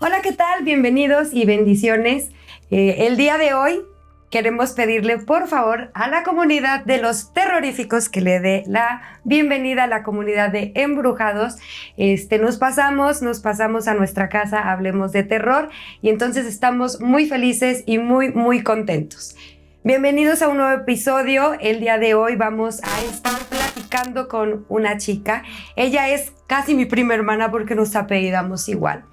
Hola, ¿qué tal? Bienvenidos y bendiciones. El día de hoy queremos pedirle, por favor, a la comunidad de los terroríficos que le dé la bienvenida a la comunidad de Embrujados. Nos pasamos a nuestra casa, hablemos de terror, y entonces estamos muy felices y muy contentos. Bienvenidos a un nuevo episodio. El día de hoy vamos a estar platicando con una chica. Ella es casi mi prima hermana porque nos apellidamos igual.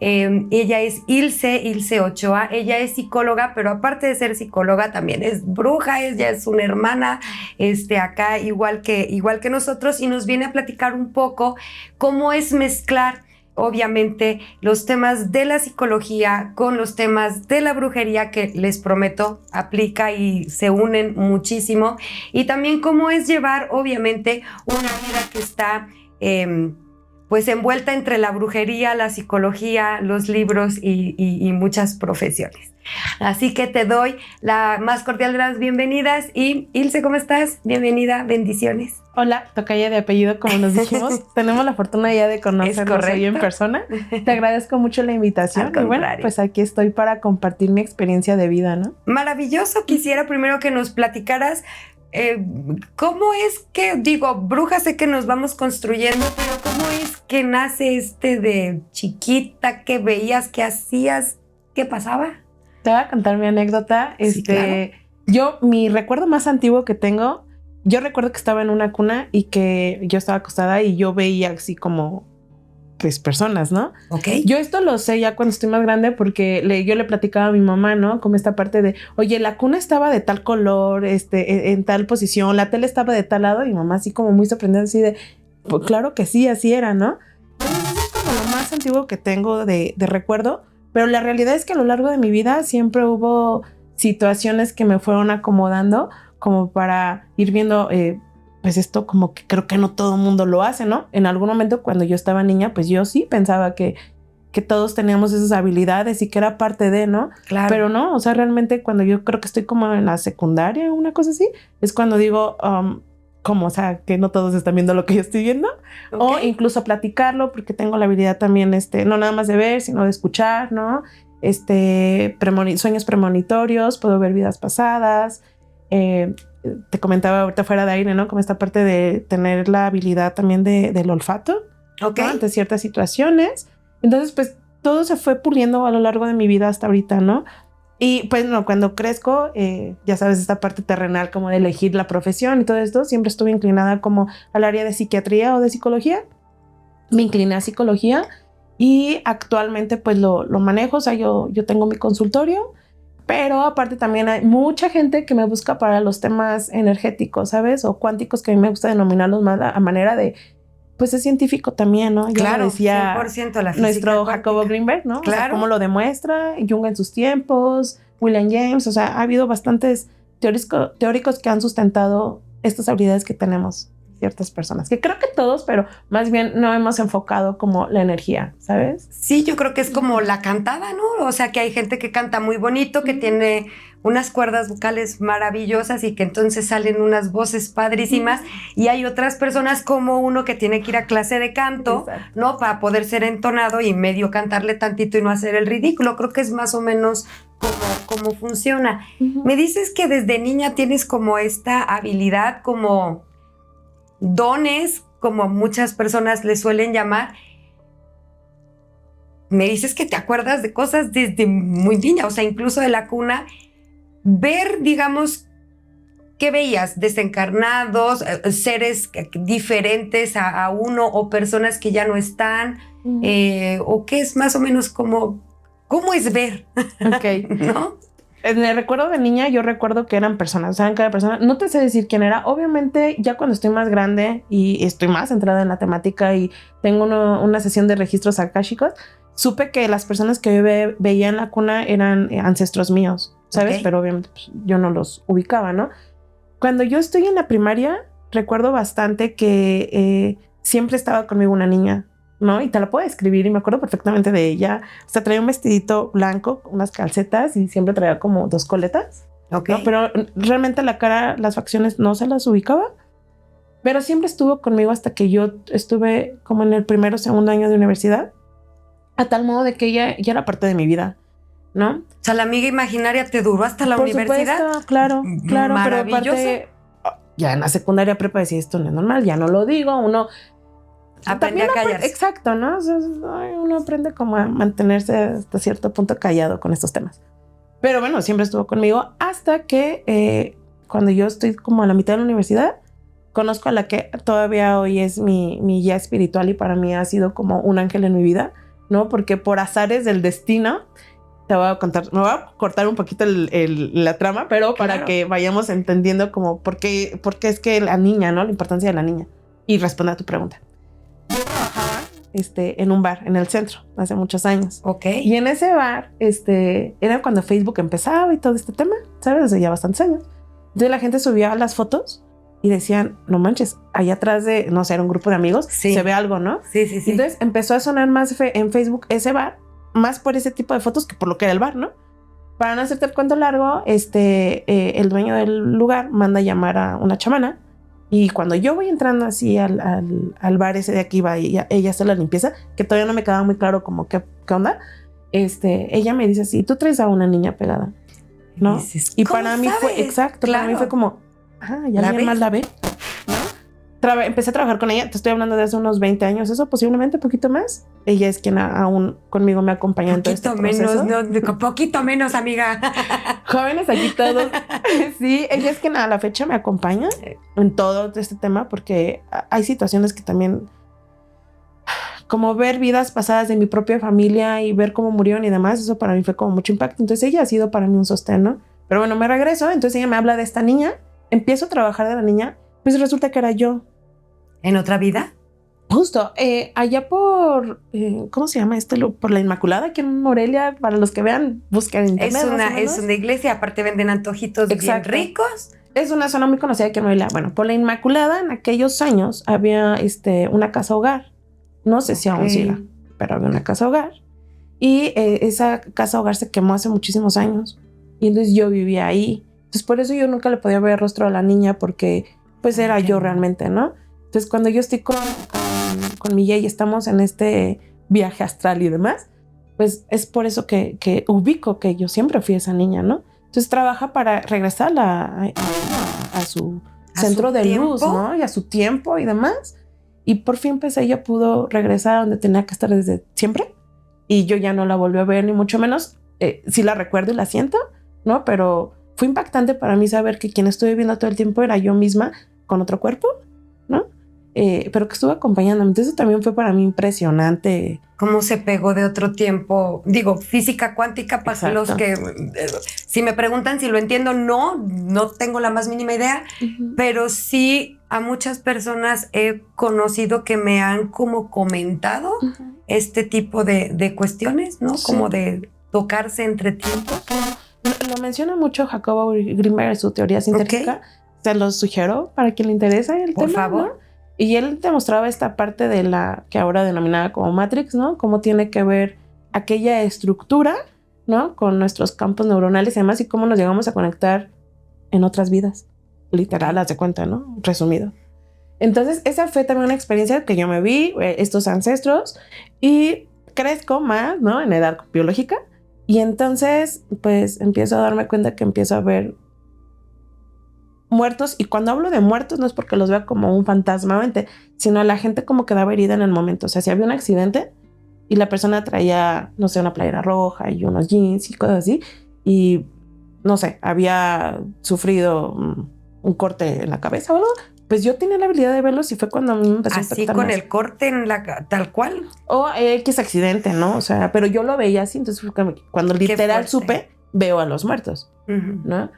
Ella es Ilse Ochoa. Ella es psicóloga, pero aparte de ser psicóloga también es bruja. Ella es una hermana acá igual que nosotros, y nos viene a platicar un poco cómo es mezclar obviamente los temas de la psicología con los temas de la brujería, que les prometo aplica y se unen muchísimo, y también cómo es llevar obviamente una vida que está pues envuelta entre la brujería, la psicología, los libros y muchas profesiones. Así que te doy la más cordial de las bienvenidas. Y Ilse, ¿cómo estás? Bienvenida, bendiciones. Hola, tocaya de apellido, como nos dijimos. Tenemos la fortuna ya de conocernos hoy en persona. Te agradezco mucho la invitación. Y bueno, pues aquí estoy para compartir mi experiencia de vida, ¿no? Maravilloso. Quisiera primero que nos platicaras cómo es que, bruja sé que nos vamos construyendo, pero cómo es que nace de chiquita, qué veías, qué hacías, qué pasaba. Te voy a contar mi anécdota. Sí, claro. Mi recuerdo más antiguo que tengo, yo recuerdo que estaba en una cuna y que yo estaba acostada y yo veía así como pues personas, ¿no? Okay. Yo esto lo sé ya cuando estoy más grande porque yo le platicaba a mi mamá, ¿no? Como esta parte de, oye, la cuna estaba de tal color, en tal posición, la tele estaba de tal lado, y mamá así como muy sorprendida, así de, pues claro que sí, así era, ¿no? Entonces es como lo más antiguo que tengo de recuerdo, pero la realidad es que a lo largo de mi vida siempre hubo situaciones que me fueron acomodando como para ir viendo, pues esto como que creo que no todo el mundo lo hace, ¿no? En algún momento cuando yo estaba niña, pues yo sí pensaba que todos teníamos esas habilidades y que era parte de, ¿no? Claro. Pero no, o sea, realmente cuando yo creo que estoy como en la secundaria, una cosa así, es cuando digo, como, o sea, que no todos están viendo lo que yo estoy viendo, okay. O incluso platicarlo, porque tengo la habilidad también, no nada más de ver, sino de escuchar, ¿no? Sueños premonitorios, puedo ver vidas pasadas, te comentaba ahorita fuera de aire, ¿no? Como esta parte de tener la habilidad también del olfato, okay. ¿no? Ante ciertas situaciones. Entonces, pues, todo se fue puliendo a lo largo de mi vida hasta ahorita, ¿no? Y pues, no, cuando crezco, ya sabes, esta parte terrenal como de elegir la profesión y todo esto, siempre estuve inclinada como al área de psiquiatría o de psicología. Me incliné a psicología y actualmente pues lo manejo, o sea, yo tengo mi consultorio, pero aparte también hay mucha gente que me busca para los temas energéticos, ¿sabes? O cuánticos, que a mí me gusta denominarlos más a manera de, pues es científico también, ¿no? Claro, ya decía 100% la física nuestro cuántica. Jacobo Greenberg, ¿no? Claro. O sea, cómo lo demuestra, Jung en sus tiempos, William James, o sea, ha habido bastantes teóricos que han sustentado estas habilidades que tenemos ciertas personas, que creo que todos, pero más bien no hemos enfocado como la energía, ¿sabes? Sí, yo creo que es como la cantada, ¿no? O sea, que hay gente que canta muy bonito, que tiene unas cuerdas vocales maravillosas y que entonces salen unas voces padrísimas, y hay otras personas como uno que tiene que ir a clase de canto, exacto, ¿no? Para poder ser entonado y medio cantarle tantito y no hacer el ridículo. Creo que es más o menos como funciona. Me dices que desde niña tienes como esta habilidad, como dones, como muchas personas le suelen llamar. Me dices que te acuerdas de cosas desde muy niña, o sea, incluso de la cuna. Ver, digamos, ¿qué veías? Desencarnados, seres diferentes a uno, o personas que ya no están, o qué es más o menos como, ¿cómo es ver? Ok. ¿No? En el recuerdo de niña, yo recuerdo que eran personas, o sea, cada persona, no te sé decir quién era. Obviamente, ya cuando estoy más grande y estoy más entrada en la temática y tengo una sesión de registros akáshicos, supe que las personas que yo veía en la cuna eran ancestros míos, ¿sabes? Okay. Pero obviamente pues, yo no los ubicaba, ¿no? Cuando yo estoy en la primaria, recuerdo bastante que siempre estaba conmigo una niña, ¿no? Y te la puedo describir y me acuerdo perfectamente de ella. O sea, traía un vestidito blanco, unas calcetas y siempre traía como 2 coletas. Okay. ¿No? Pero realmente la cara, las facciones no se las ubicaba. Pero siempre estuvo conmigo hasta que yo estuve como en el 1º o 2º año de universidad. a tal modo de que ella ya era parte de mi vida, ¿no? O sea, la amiga imaginaria te duró hasta la universidad. Por supuesto, claro, pero aparte, ya en la secundaria prepa decía, esto no es normal, ya no lo digo, uno aprende a callarse. Exacto, ¿no? O sea, uno aprende como a mantenerse hasta cierto punto callado con estos temas. Pero bueno, siempre estuvo conmigo hasta que cuando yo estoy como a la mitad de la universidad, conozco a la que todavía hoy es mi guía espiritual y para mí ha sido como un ángel en mi vida, ¿no? Porque por azares del destino, te voy a contar, me voy a cortar un poquito la trama, pero para que vayamos entendiendo como por qué es que la niña, ¿no? La importancia de la niña. Y responda a tu pregunta. Yo trabajaba en un bar en el centro hace muchos años. Ok. Y en ese bar, era cuando Facebook empezaba y todo este tema, ¿sabes? Desde ya bastantes años. Entonces la gente subía las fotos y decían, no manches, allá atrás de, no sé, era un grupo de amigos, se ve algo, ¿no? Sí, sí, sí. Entonces empezó a sonar más en Facebook ese bar, más por ese tipo de fotos que por lo que era el bar, ¿no? Para no hacerte el cuento largo, el dueño del lugar manda a llamar a una chamana y cuando yo voy entrando así al bar ese de aquí, va ella hace la limpieza, que todavía no me quedaba muy claro como qué onda, ella me dice así, tú traes a una niña pegada, ¿no? Y para mí fue, exacto, claro. Para mí fue como, ya alguien más la ve, ¿no? Empecé a trabajar con ella, te estoy hablando de hace unos 20 años, eso posiblemente, poquito más. Ella es quien aún conmigo me acompaña en todo este proceso. Poquito menos, amiga. Jóvenes aquí todos. Sí, ella es quien a la fecha me acompaña en todo este tema porque hay situaciones que también, como ver vidas pasadas de mi propia familia y ver cómo murieron y demás, eso para mí fue como mucho impacto. Entonces ella ha sido para mí un sostén, ¿no? Pero bueno, me regreso, entonces ella me habla de esta niña, empiezo a trabajar de la niña, pues resulta que era yo. ¿En otra vida? Justo, allá por, ¿cómo se llama por la Inmaculada, aquí en Morelia, para los que vean, busquen en internet. Es una iglesia, aparte venden antojitos bien ricos. Es una zona muy conocida aquí en Morelia. Bueno, por la Inmaculada, en aquellos años, había una casa hogar. No sé si aún siga, pero había una casa hogar. Y esa casa hogar se quemó hace muchísimos años. Y entonces yo vivía ahí. Entonces por eso yo nunca le podía ver el rostro a la niña porque pues era yo realmente, ¿no? Entonces cuando yo estoy con mi guía y estamos en este viaje astral y demás, pues es por eso que ubico que yo siempre fui esa niña, ¿no? Entonces trabaja para regresar a su centro de luz, ¿no? Y a su tiempo y demás. Y por fin pues ella pudo regresar a donde tenía que estar desde siempre. Y yo ya no la volví a ver, ni mucho menos. Sí la recuerdo y la siento, ¿no? Pero fue impactante para mí saber que quien estuve viendo todo el tiempo era yo misma con otro cuerpo, ¿no? Pero que estuvo acompañándome. Entonces eso también fue para mí impresionante. Cómo se pegó de otro tiempo. Digo, física cuántica, para los que, si me preguntan si lo entiendo, no tengo la más mínima idea, pero sí a muchas personas he conocido que me han como comentado este tipo de cuestiones, ¿no? Sí. Como de tocarse entre tiempos. Lo menciona mucho Jacobo Greenberg en su teoría sintética. Se los sugiero para quien le interese el tema. Por favor. ¿No? Y él demostraba esta parte de la que ahora denominada como Matrix, ¿no? Cómo tiene que ver aquella estructura, ¿no? Con nuestros campos neuronales y demás, y cómo nos llegamos a conectar en otras vidas. Literal, haz de cuenta, ¿no? Resumido. Entonces, esa fue también una experiencia que yo me vi, estos ancestros, y crezco más, ¿no? En edad biológica. Y entonces, pues, empiezo a darme cuenta que empiezo a ver muertos, y cuando hablo de muertos no es porque los vea como un fantasma, sino la gente como quedaba herida en el momento. O sea, si había un accidente y la persona traía, no sé, una playera roja y unos jeans y cosas así, y no sé, había sufrido un corte en la cabeza o algo, pues yo tenía la habilidad de verlos y fue cuando a mí me empezó a impactar. ¿Así con el corte en tal cual? O X accidente, ¿no? O sea, pero yo lo veía así, entonces cuando literal supe, veo a los muertos, ¿no?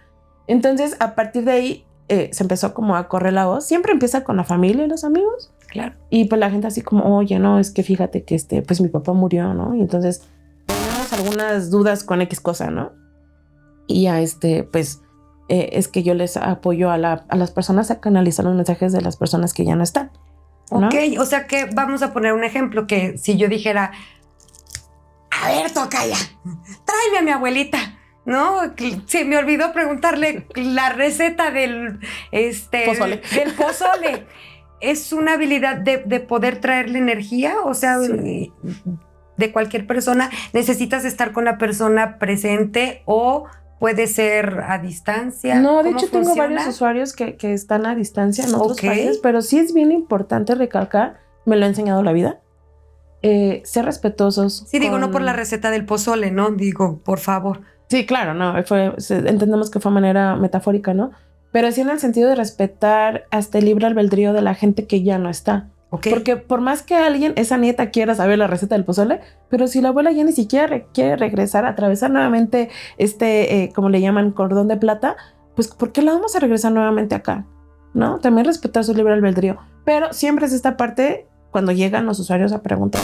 Entonces, a partir de ahí, se empezó como a correr la voz. Siempre empieza con la familia y los amigos. Claro. Y pues la gente así como, oye, no, es que fíjate que pues mi papá murió, ¿no? Y entonces tenemos algunas dudas con X cosa, ¿no? Y ya pues es que yo les apoyo a las personas a canalizar los mensajes de las personas que ya no están, ¿no? Ok, o sea que vamos a poner un ejemplo que si yo dijera, a ver, tocaya, tráeme a mi abuelita. ¿No? Se me olvidó preguntarle la receta del pozole. Del pozole. ¿Es una habilidad de poder traerle energía? O sea, sí. de cualquier persona? ¿Necesitas estar con la persona presente o puede ser a distancia? No, de ¿Cómo hecho tengo funciona? varios usuarios que están a distancia en otros Ok. países, pero sí es bien importante recalcar, me lo ha enseñado la vida, ser respetuosos. Sí, digo, no por la receta del pozole, ¿no? Digo, por favor. Sí, claro, no, entendemos que fue manera metafórica, ¿no? Pero sí en el sentido de respetar hasta el libre albedrío de la gente que ya no está. Ok. Porque por más que alguien, esa nieta quiera saber la receta del pozole, pero si la abuela ya ni siquiera quiere regresar, atravesar nuevamente como le llaman, cordón de plata, pues ¿por qué la vamos a regresar nuevamente acá? ¿No? También respetar su libre albedrío. Pero siempre es esta parte, cuando llegan los usuarios a preguntar,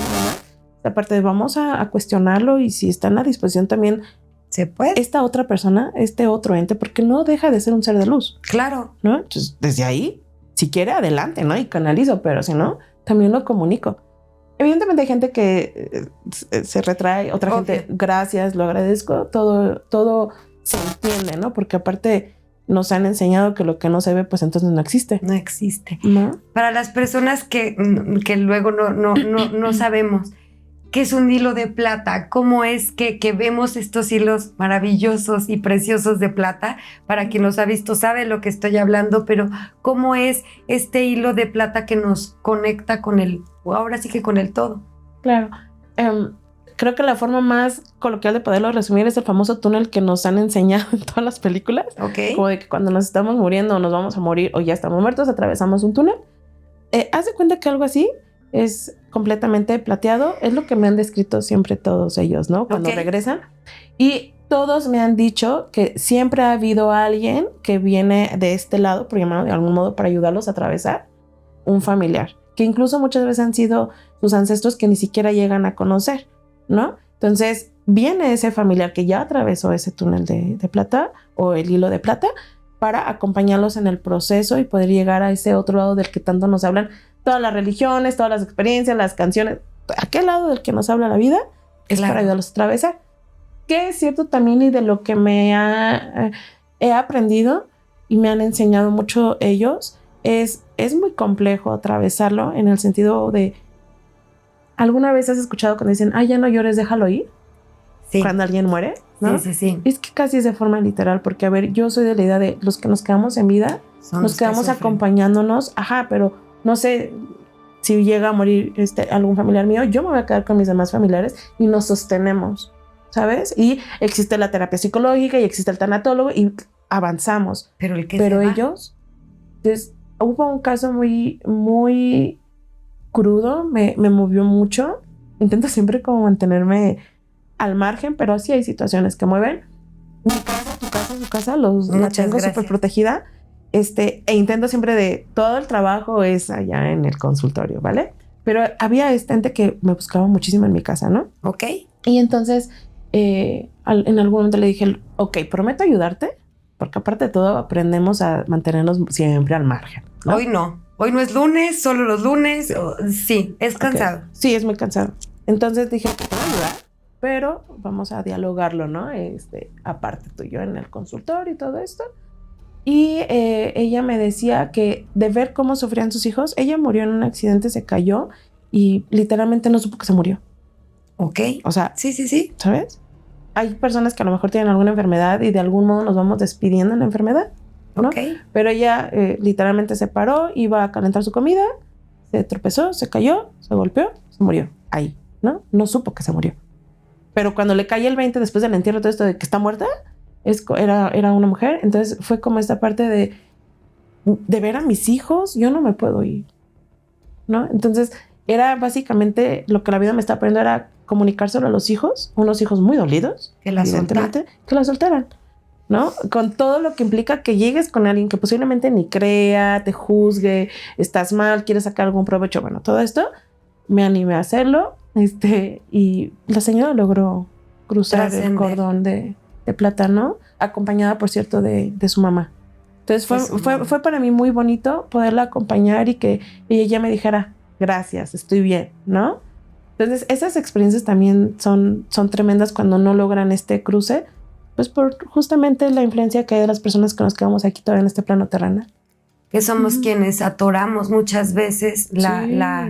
esta parte de vamos a cuestionarlo y si están a disposición también ¿Se puede? esta otra persona, este otro ente, porque no deja de ser un ser de luz, Claro. ¿no? Entonces, desde ahí, si quiere, adelante, ¿no? Y canalizo, pero si no, también lo comunico. Evidentemente hay gente que se retrae, otra Obvio. gente, gracias, lo agradezco, todo se entiende, ¿no? Porque aparte nos han enseñado que lo que no se ve, pues entonces no existe. No existe. ¿No? Para las personas que luego no sabemos, ¿qué es un hilo de plata? ¿Cómo es que vemos estos hilos maravillosos y preciosos de plata? Para quien los ha visto sabe lo que estoy hablando, pero ¿cómo es este hilo de plata que nos conecta con ahora sí que con el todo? Claro. Creo que la forma más coloquial de poderlo resumir es el famoso túnel que nos han enseñado en todas las películas. Ok. Como de que cuando nos estamos muriendo o nos vamos a morir o ya estamos muertos, atravesamos un túnel. Haz de cuenta que algo así es completamente plateado. Es lo que me han descrito siempre todos ellos, ¿no? Cuando regresan. Y todos me han dicho que siempre ha habido alguien que viene de este lado, por llamarlo de algún modo, para ayudarlos a atravesar, un familiar. Que incluso muchas veces han sido sus ancestros que ni siquiera llegan a conocer, ¿no? Entonces viene ese familiar que ya atravesó ese túnel de plata o el hilo de plata para acompañarlos en el proceso y poder llegar a ese otro lado del que tanto nos hablan todas las religiones, todas las experiencias, las canciones. Aquel lado del que nos habla la vida es para ayudarlos a atravesar. Que es cierto también y de lo que he aprendido y me han enseñado mucho ellos, es muy complejo atravesarlo en el sentido de, ¿alguna vez has escuchado cuando dicen, ya no llores, déjalo ir? Sí. Cuando alguien muere, ¿no? Sí. Es que casi es de forma literal, porque a ver, yo soy de la idea de los que nos quedamos en vida, nos quedamos acompañándonos, pero no sé si llega a morir algún familiar mío, yo me voy a quedar con mis demás familiares y nos sostenemos, ¿sabes? Y existe la terapia psicológica y existe el tanatólogo y avanzamos. Pero ellos, entonces, hubo un caso muy, muy crudo, me movió mucho. Intento siempre como mantenerme al margen, pero sí hay situaciones que mueven. Mi casa, tu casa, su casa, la tengo súper protegida. E intento siempre de todo el trabajo es allá en el consultorio, ¿vale? Pero había ente que me buscaba muchísimo en mi casa, ¿no? Ok. Y entonces en algún momento le dije, ok, prometo ayudarte, porque aparte de todo aprendemos a mantenernos siempre al margen, ¿no? Hoy no es lunes, solo los lunes. Sí, es cansado. Okay. Sí, es muy cansado. Entonces dije, te voy a ayudar, pero vamos a dialogarlo, ¿no? Aparte tú y yo en el consultorio y todo esto. Y ella me decía que de ver cómo sufrían sus hijos, ella murió en un accidente, se cayó y literalmente no supo que se murió. Ok. O sea, sí. ¿Sabes? Hay personas que a lo mejor tienen alguna enfermedad y de algún modo nos vamos despidiendo en la enfermedad, ¿no? Okay. Pero ella literalmente se paró, iba a calentar su comida, se tropezó, se cayó, se golpeó, se murió. Ahí, ¿no? No supo que se murió. Pero cuando le cae el 20 después del entierro, todo esto de que está muerta, era una mujer. Entonces fue como esta parte de ver a mis hijos, yo no me puedo ir, ¿no? Entonces era básicamente lo que la vida me estaba poniendo, era comunicárselo a los hijos, unos hijos muy dolidos, que la soltaran, ¿no? Con todo lo que implica que llegues con alguien que posiblemente ni crea, te juzgue, estás mal, quieres sacar algún provecho. Bueno, todo esto me animé a hacerlo, y la señora logró cruzar el cordón de plata, ¿no? Acompañada, por cierto, de su mamá. Entonces fue para mí muy bonito poderla acompañar y que ella me dijera, gracias, estoy bien, ¿no? Entonces esas experiencias también son tremendas cuando no logran este cruce, pues por justamente la influencia que hay de las personas que nos quedamos aquí todavía en este plano terrenal. Que somos quienes atoramos muchas veces la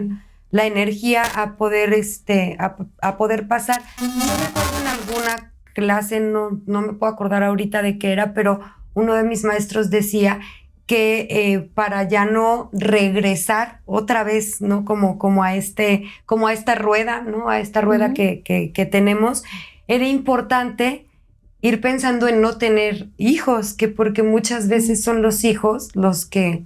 la energía a poder, a poder pasar. Yo recuerdo en alguna clase, no me puedo acordar ahorita de qué era, pero uno de mis maestros decía que para ya no regresar otra vez, ¿no? Como a esta rueda, ¿no? A esta rueda que tenemos, era importante ir pensando en no tener hijos, que porque muchas veces son los hijos los que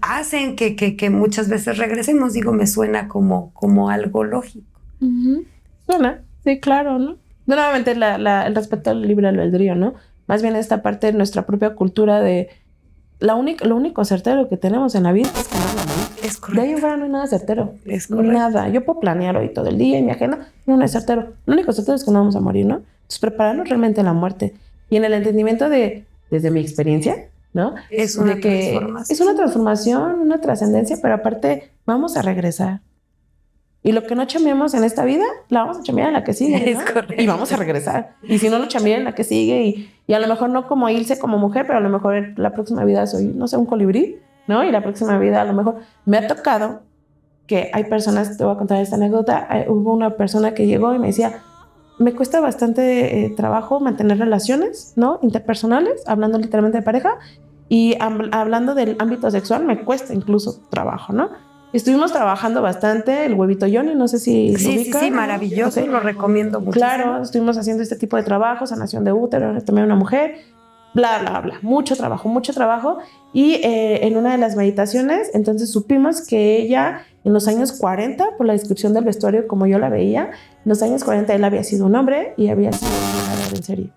hacen que muchas veces regresemos. Digo, me suena como algo lógico. Suena, sí, claro, ¿no? Nuevamente el respeto al libre albedrío, ¿no? Más bien esta parte de nuestra propia cultura de lo único certero que tenemos en la vida es que no vamos a morir. Es correcto. De ahí en fuera no hay nada certero. Es correcto. Nada. Yo puedo planear hoy todo el día y mi agenda, no es certero. Lo único certero es que no vamos a morir, ¿no? Entonces, prepararnos realmente a la muerte. Y en el entendimiento desde mi experiencia, ¿no? Es una transformación. Es una transformación, una trascendencia, pero aparte vamos a regresar. Y lo que no chambeamos en esta vida, la vamos a chambear en la que sigue, ¿no? Es correcto. Y vamos a regresar. Y si no lo chambeé en la que sigue, y a lo mejor no como Ilse como mujer, pero a lo mejor la próxima vida soy, no sé, un colibrí, ¿no? Y la próxima vida a lo mejor me ha tocado que hay personas, te voy a contar esta anécdota, hubo una persona que llegó y me decía, me cuesta bastante trabajo mantener relaciones, ¿no? Interpersonales, hablando literalmente de pareja, y hablando del ámbito sexual me cuesta incluso trabajo, ¿no? Estuvimos trabajando bastante el huevito Johnny, no sé si lo ubican. Sí, maravilloso, okay. Lo recomiendo mucho. Claro, estuvimos haciendo este tipo de trabajo, sanación de útero, también una mujer, bla, bla, bla, mucho trabajo. Y en una de las meditaciones, entonces supimos que ella en los años 40, por la descripción del vestuario como yo la veía, en los años 40 él había sido un hombre y había sido un violador en serie.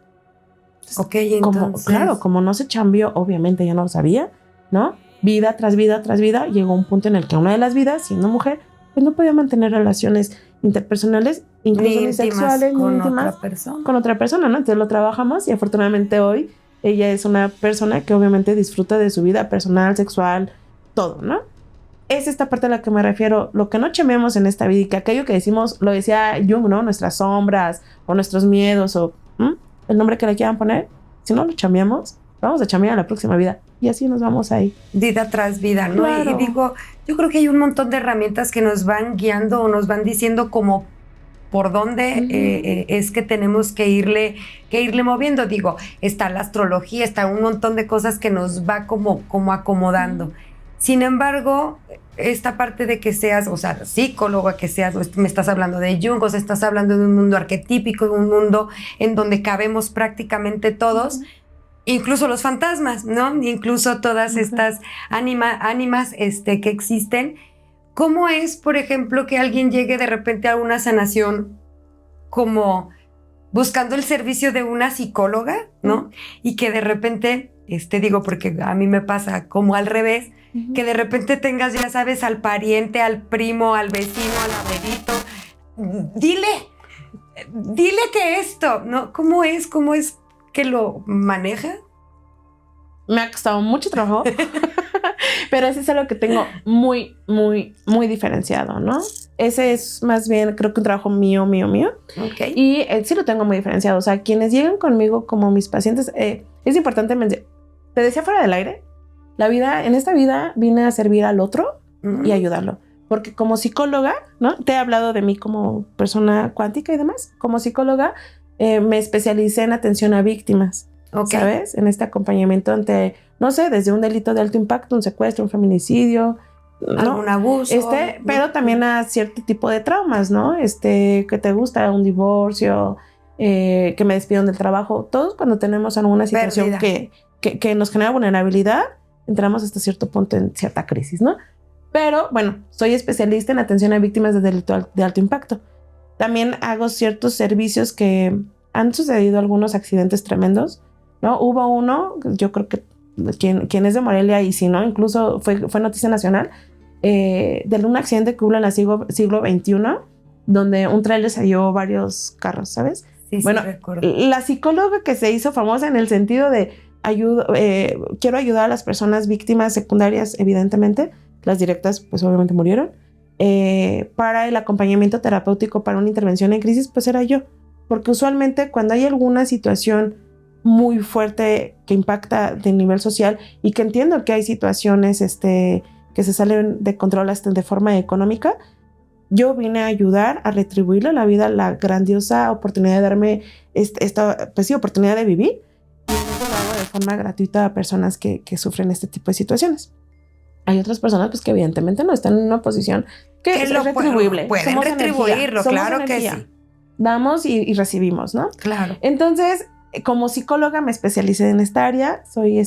Ok, entonces... Como no se chambeó, obviamente ya no lo sabía, ¿no? Vida tras vida tras vida, llegó un punto en el que una de las vidas, siendo mujer, pues no podía mantener relaciones interpersonales, incluso ni sexuales, ni íntimas, con otra persona, ¿no? Entonces lo trabajamos y afortunadamente hoy ella es una persona que obviamente disfruta de su vida personal, sexual, todo, ¿no? Es esta parte a la que me refiero, lo que no chambeamos en esta vida y que aquello que decimos, lo decía Jung, ¿no? Nuestras sombras o nuestros miedos o el nombre que le quieran poner, si no lo chambeamos, vamos a chambear a la próxima vida. Y así nos vamos ahí. Vida tras vida, ¿no? Claro. Y digo, yo creo que hay un montón de herramientas que nos van guiando o nos van diciendo como por dónde es que tenemos que irle moviendo. Digo, está la astrología, está un montón de cosas que nos va como acomodando. Sin embargo, esta parte de que seas, o sea, psicóloga, que seas, me estás hablando de Jung, o sea, estás hablando de un mundo arquetípico, de un mundo en donde cabemos prácticamente todos, incluso los fantasmas, ¿no? Incluso todas estas ánimas que existen. ¿Cómo es, por ejemplo, que alguien llegue de repente a una sanación como buscando el servicio de una psicóloga, ¿no? Y que de repente, digo, porque a mí me pasa como al revés, que de repente tengas, ya sabes, al pariente, al primo, al vecino, al abuelito, dile que esto, ¿no? ¿Cómo es que lo maneja? Me ha costado mucho trabajo, pero ese es algo que tengo muy, muy, muy diferenciado, ¿no? Ese es más bien, creo que un trabajo mío. Okay. Y sí lo tengo muy diferenciado. O sea, quienes llegan conmigo como mis pacientes, es importante, te decía fuera del aire, en esta vida vine a servir al otro y ayudarlo. Porque como psicóloga, ¿no? Te he hablado de mí como persona cuántica y demás. Como psicóloga, me especialicé en atención a víctimas. Okay. ¿Sabes? En este acompañamiento ante, no sé, desde un delito de alto impacto, un secuestro, un feminicidio, algún abuso, pero también a cierto tipo de traumas, ¿no? Que te gusta, un divorcio, que me despidan del trabajo. Todos cuando tenemos alguna situación que nos genera vulnerabilidad, entramos hasta cierto punto en cierta crisis, ¿no? Pero bueno, soy especialista en atención a víctimas de delito de alto impacto. También hago ciertos servicios que han sucedido algunos accidentes tremendos, ¿no? Hubo uno, yo creo que quien es de Morelia y si no, incluso fue noticia nacional, de un accidente que hubo en el siglo XXI, donde un tráiler se llevó varios carros, ¿sabes? Sí, bueno, la psicóloga que se hizo famosa en el sentido de quiero ayudar a las personas víctimas secundarias, evidentemente, las directas pues obviamente murieron, para el acompañamiento terapéutico para una intervención en crisis, pues era yo, porque usualmente cuando hay alguna situación muy fuerte que impacta de nivel social y que entiendo que hay situaciones que se salen de control hasta de forma económica, yo vine a ayudar a retribuirle a la vida la grandiosa oportunidad de darme esta pues sí, oportunidad de vivir. Y eso lo hago de forma gratuita a personas que sufren este tipo de situaciones. Hay otras personas pues que evidentemente no están en una posición que es retribuible. Pueden retribuirlo, claro que sí. Damos y recibimos, ¿no? Claro. Entonces, como psicóloga me especialicé en esta área. Soy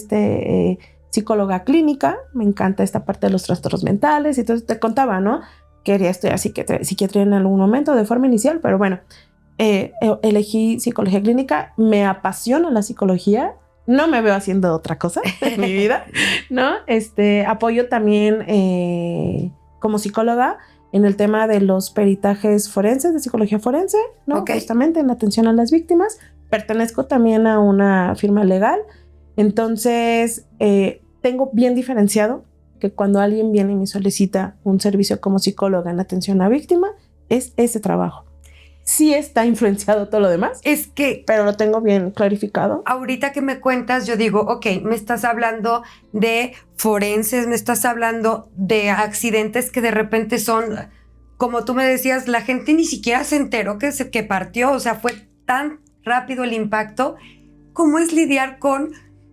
psicóloga clínica. Me encanta esta parte de los trastornos mentales. Y entonces te contaba, ¿no? Quería estudiar psiquiatría en algún momento de forma inicial, pero bueno, elegí psicología clínica. Me apasiona la psicología. No me veo haciendo otra cosa en mi vida, ¿no? Apoyo también como psicóloga en el tema de los peritajes forenses, de psicología forense, ¿no? Okay. Justamente en atención a las víctimas. Pertenezco también a una firma legal. Entonces, tengo bien diferenciado que cuando alguien viene y me solicita un servicio como psicóloga en atención a víctima, es ese trabajo. Sí está influenciado todo lo demás. Es que... pero lo tengo bien clarificado. Ahorita que me cuentas, yo digo, ok, me estás hablando de forenses, me estás hablando de accidentes que de repente son, como tú me decías, la gente ni siquiera se enteró que partió, o sea, fue tan rápido el impacto. ¿Cómo es lidiar con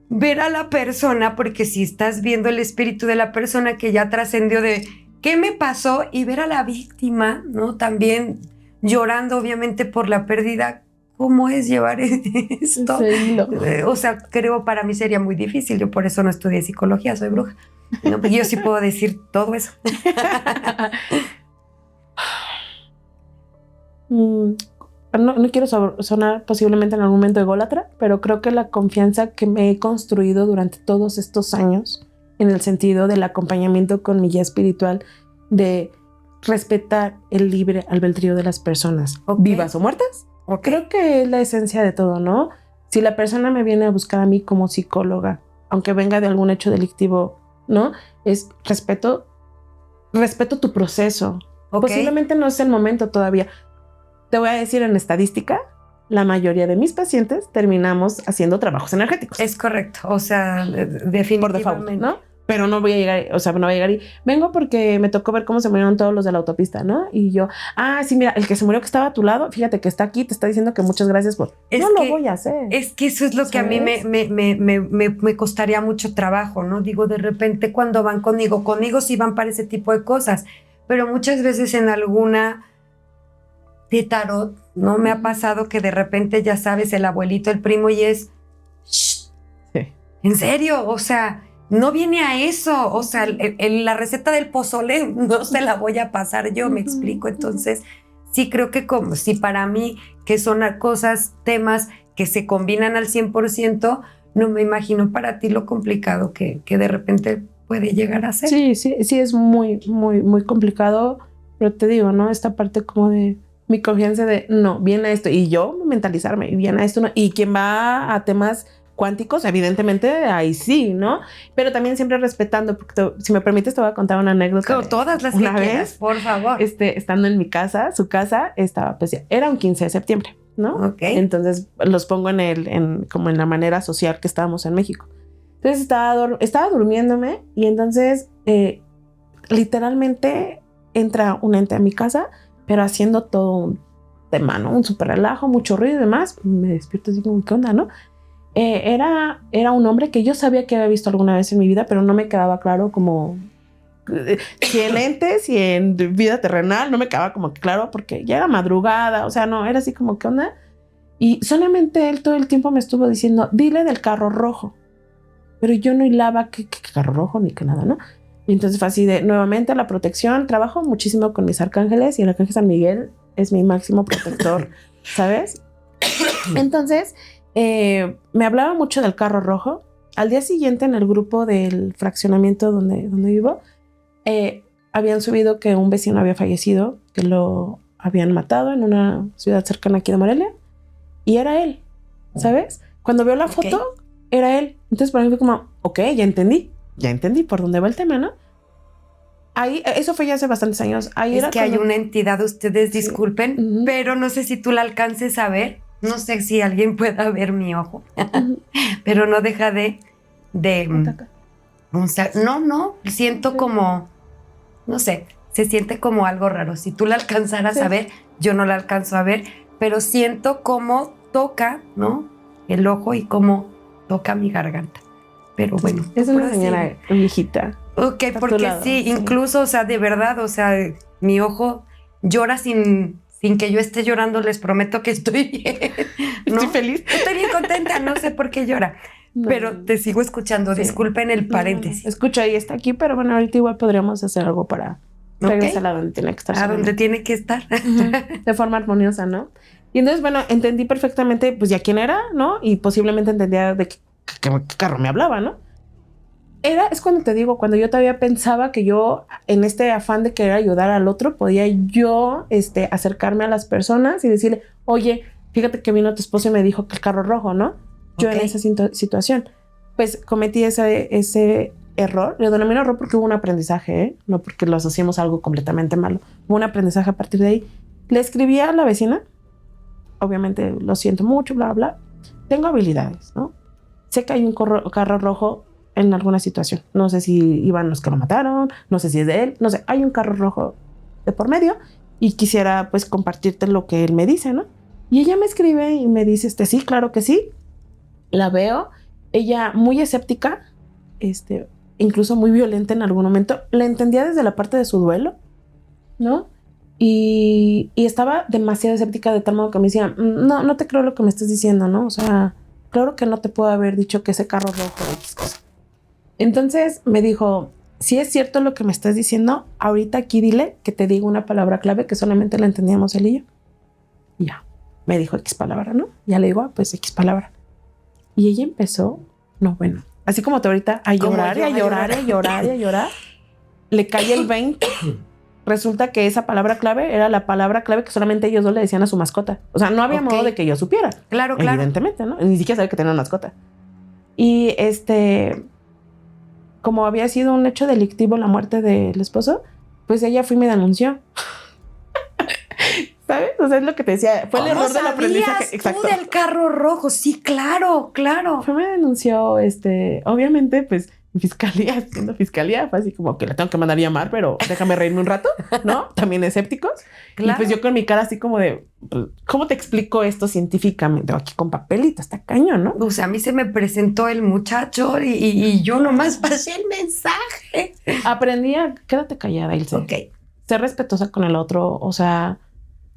ver a la persona? Porque si estás viendo el espíritu de la persona que ya trascendió de qué me pasó, y ver a la víctima, ¿no? También llorando obviamente por la pérdida. ¿Cómo es llevar esto? Sí, no. O sea, creo para mí sería muy difícil. Yo por eso no estudié psicología, soy bruja. No, yo sí puedo decir todo eso. No quiero sonar posiblemente en algún momento ególatra, pero creo que la confianza que me he construido durante todos estos años, en el sentido del acompañamiento con mi guía espiritual, de respetar el libre albedrío de las personas, vivas o muertas, creo que es la esencia de todo, ¿no? Si la persona me viene a buscar a mí como psicóloga, aunque venga de algún hecho delictivo, ¿no? Es respeto tu proceso. Posiblemente no es el momento todavía. Te voy a decir en estadística, la mayoría de mis pacientes terminamos haciendo trabajos energéticos. Es correcto, o sea, definitivamente. Por default, ¿no? Pero no voy a llegar, o sea, no voy a llegar y vengo porque me tocó ver cómo se murieron todos los de la autopista, ¿no? Y yo, sí, mira, el que se murió que estaba a tu lado, fíjate que está aquí, te está diciendo que muchas gracias por... No lo voy a hacer. Es que eso es lo que a mí me costaría mucho trabajo, ¿no? Digo, de repente cuando van conmigo sí van para ese tipo de cosas, pero muchas veces en alguna de tarot, ¿no? Me ha pasado que de repente, ya sabes, el abuelito, el primo, y es... Shh, sí. ¿En serio? O sea... No viene a eso, o sea, la receta del pozole no se la voy a pasar yo, me explico. Entonces, sí creo que como si para mí, que son cosas, temas que se combinan al 100%, no me imagino para ti lo complicado que de repente puede llegar a ser. Sí, es muy, muy, muy complicado, pero te digo, ¿no? Esta parte como de mi confianza de, no, viene esto, y yo mentalizarme, y viene esto, no. Y quien va a temas cuánticos, evidentemente, ahí sí, ¿no? Pero también siempre respetando, porque si me permites te voy a contar una anécdota. Con todas las una que vez, quieras, por favor. Estando en mi casa, su casa estaba, pues era un 15 de septiembre, ¿no? Okay. Entonces los pongo como en la manera social que estábamos en México. Entonces estaba durmiéndome y entonces literalmente entra un ente a mi casa, pero haciendo todo un tema, ¿no? Un súper relajo, mucho ruido y demás. Me despierto así como, ¿qué onda, no? Era un hombre que yo sabía que había visto alguna vez en mi vida, pero no me quedaba claro como si en entes, si en vida terrenal, no me quedaba como claro porque ya era madrugada, o sea, no, era así como, ¿qué onda? Y solamente él todo el tiempo me estuvo diciendo, dile del carro rojo, pero yo no hilaba qué carro rojo ni que nada, ¿no? Y entonces fue así de, nuevamente la protección, trabajo muchísimo con mis arcángeles y el arcángel San Miguel es mi máximo protector, ¿sabes? Entonces me hablaba mucho del carro rojo. Al día siguiente, en el grupo del fraccionamiento donde vivo, habían subido que un vecino había fallecido, que lo habían matado en una ciudad cercana aquí de Morelia, y era él, ¿sabes? Cuando veo la foto, era él. Entonces para mí fue como, ya entendí por dónde va el tema, ¿no? Ahí, eso fue ya hace bastantes años. Ahí es que hay una entidad, ustedes disculpen, pero no sé si tú la alcances a ver. No sé si alguien pueda ver mi ojo, pero no deja de o sea, no, siento como, no sé, se siente como algo raro. Si tú la alcanzaras a ver, yo no la alcanzo a ver, pero siento cómo toca, ¿no? El ojo y cómo toca mi garganta. Pero bueno. Es una señora viejita. Ok, porque sí, incluso, o sea, de verdad, o sea, mi ojo llora sin que yo esté llorando, les prometo que estoy bien, ¿no? Estoy feliz. Estoy bien contenta, no sé por qué llora. No. Pero te sigo escuchando, disculpen el paréntesis. Escucha, ahí está aquí, pero bueno, ahorita igual podríamos hacer algo para regresar a donde tiene que estar. A donde tiene que estar. De forma armoniosa, ¿no? Y entonces, bueno, entendí perfectamente, pues, ya quién era, ¿no? Y posiblemente entendía de qué carro me hablaba, ¿no? Es cuando te digo, cuando yo todavía pensaba que yo, en este afán de querer ayudar al otro, podía yo acercarme a las personas y decirle, oye, fíjate que vino tu esposo y me dijo que el carro rojo, ¿no? Yo en esa situación, pues cometí ese error. Le denomino error porque hubo un aprendizaje, ¿eh? No porque lo asociemos a algo completamente malo. Hubo un aprendizaje a partir de ahí. Le escribí a la vecina, obviamente lo siento mucho, bla, bla. Tengo habilidades, ¿no? Sé que hay un carro rojo en alguna situación. No sé si iban los que lo mataron, no sé si es de él, no sé. Hay un carro rojo de por medio y quisiera pues compartirte lo que él me dice, ¿no? Y ella me escribe y me dice, sí, claro que sí. La veo, ella muy escéptica, incluso muy violenta en algún momento. La entendía desde la parte de su duelo, ¿no? Y estaba demasiado escéptica de tal modo que me decía, no te creo lo que me estás diciendo, ¿no? O sea, claro que no te puedo haber dicho que ese carro rojo X cosa. Entonces me dijo, si es cierto lo que me estás diciendo, ahorita aquí dile que te digo una palabra clave que solamente la entendíamos él y yo. Y ya, me dijo X palabra, ¿no? Ya le digo, pues X palabra. Y ella empezó, así como tú ahorita, a llorar y a llorar y a llorar y a llorar. Le cae el 20. Resulta que esa palabra clave era la palabra clave que solamente ellos dos le decían a su mascota. O sea, no había modo de que yo supiera. Claro. Evidentemente, ¿no? Ni siquiera sabía que tenía una mascota. Y como había sido un hecho delictivo la muerte del esposo, pues ella fue y me denunció. ¿Sabes? O sea, es lo que te decía. Fue el error del aprendizaje. Exacto. Tú del carro rojo. Sí, claro. Fue, me denunció, obviamente, pues, fiscalía, siendo fiscalía, fue así como que la tengo que mandar llamar, pero déjame reírme un rato, ¿no? También escépticos. Claro. Y pues yo con mi cara así como de, pues, ¿cómo te explico esto científicamente? Aquí con papelito, está cañón, ¿no? O sea, a mí se me presentó el muchacho y yo nomás pasé el mensaje. Aprendí a, quédate callada, Ilse. Ok. Ser respetuosa con el otro, o sea...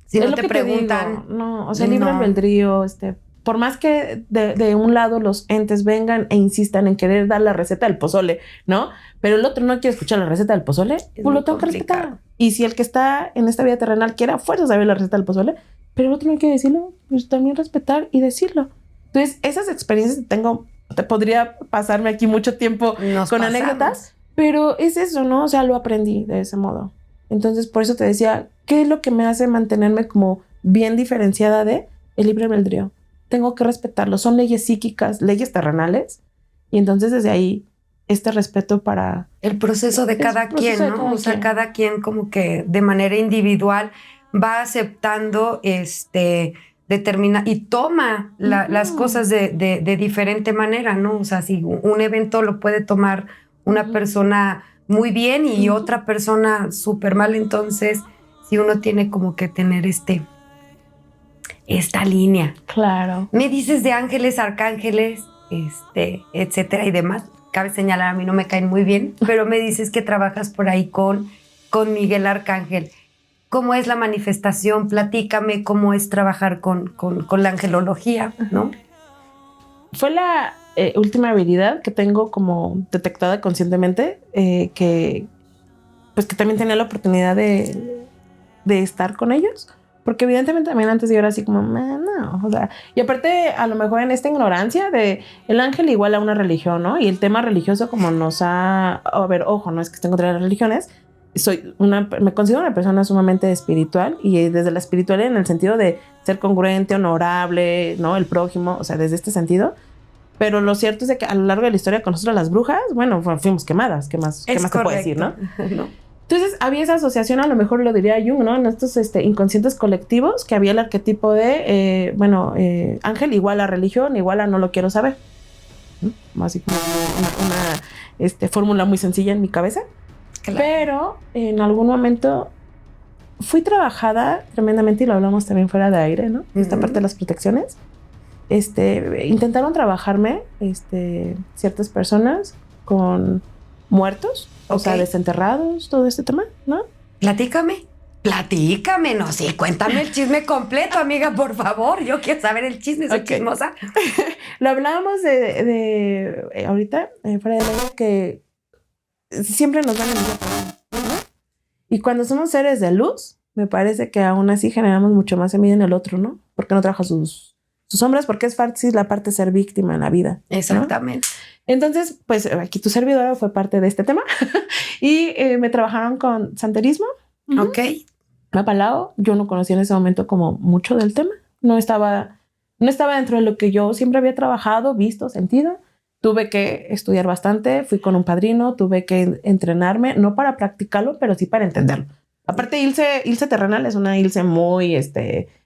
Si no te preguntan... Te no, o sea, libre albedrío, por más que de un lado los entes vengan e insistan en querer dar la receta del pozole, ¿no? Pero el otro no quiere escuchar la receta del pozole, pues lo tengo que respetar. Y si el que está en esta vida terrenal quiere a fuerza saber la receta del pozole, pero el otro no quiere decirlo, pues también respetar y decirlo. Entonces, esas experiencias que tengo, te podría pasarme aquí mucho tiempo con anécdotas, pero es eso, ¿no? O sea, lo aprendí de ese modo. Entonces, por eso te decía, ¿qué es lo que me hace mantenerme como bien diferenciada de el libre albedrío? Tengo que respetarlo. Son leyes psíquicas, leyes terrenales. Y entonces desde ahí, respeto para... El proceso de cada quien, ¿no? O sea, cada quien como que de manera individual va aceptando, determina y toma las cosas de diferente manera, ¿no? O sea, si un evento lo puede tomar una persona muy bien y otra persona súper mal, entonces si uno tiene como que tener esta línea. Claro. Me dices de ángeles, arcángeles, etcétera y demás. Cabe señalar, a mí no me caen muy bien, pero me dices que trabajas por ahí con Miguel Arcángel. ¿Cómo es la manifestación? Platícame cómo es trabajar con la angelología, ¿no? Fue la última habilidad que tengo como detectada conscientemente, que también tenía la oportunidad de estar con ellos. Porque evidentemente también antes yo era así como, no, o sea, y aparte a lo mejor en esta ignorancia de el ángel igual a una religión, ¿no? Y el tema religioso como a ver, ojo, no es que esté en contra de las religiones, me considero una persona sumamente espiritual y desde la espiritualidad en el sentido de ser congruente, honorable, ¿no? El prójimo, o sea, desde este sentido. Pero lo cierto es de que a lo largo de la historia con nosotros las brujas, bueno, fuimos quemadas, ¿qué más te puedo decir, no? ¿No? Entonces había esa asociación, a lo mejor lo diría Jung, ¿no? En estos inconscientes colectivos, que había el arquetipo de, ángel igual a religión, igual a no lo quiero saber. ¿No? Así como una fórmula muy sencilla en mi cabeza. Claro. Pero en algún momento fui trabajada tremendamente, y lo hablamos también fuera de aire, ¿no? Esta parte de las protecciones. Intentaron trabajarme ciertas personas con muertos, o sea, desenterrados, todo este tema, ¿no? Platícame, no, sí, cuéntame el chisme completo, amiga, por favor. Yo quiero saber el chisme, soy chismosa. Lo hablábamos de ahorita, fuera de aire, que siempre nos dan el día, ¿no? Y cuando somos seres de luz, me parece que aún así generamos mucho más envidia en el otro, ¿no? Porque no trabaja sus sombras, porque es fácil la parte de ser víctima en la vida, ¿no? Exactamente. Entonces, pues aquí tu servidora fue parte de este tema y me trabajaron con santerismo. Ok. Mapalao, yo no conocía en ese momento como mucho del tema. No estaba dentro de lo que yo siempre había trabajado, visto, sentido. Tuve que estudiar bastante, fui con un padrino, tuve que entrenarme, no para practicarlo, pero sí para entenderlo. Aparte, Ilse terrenal es una Ilse muy,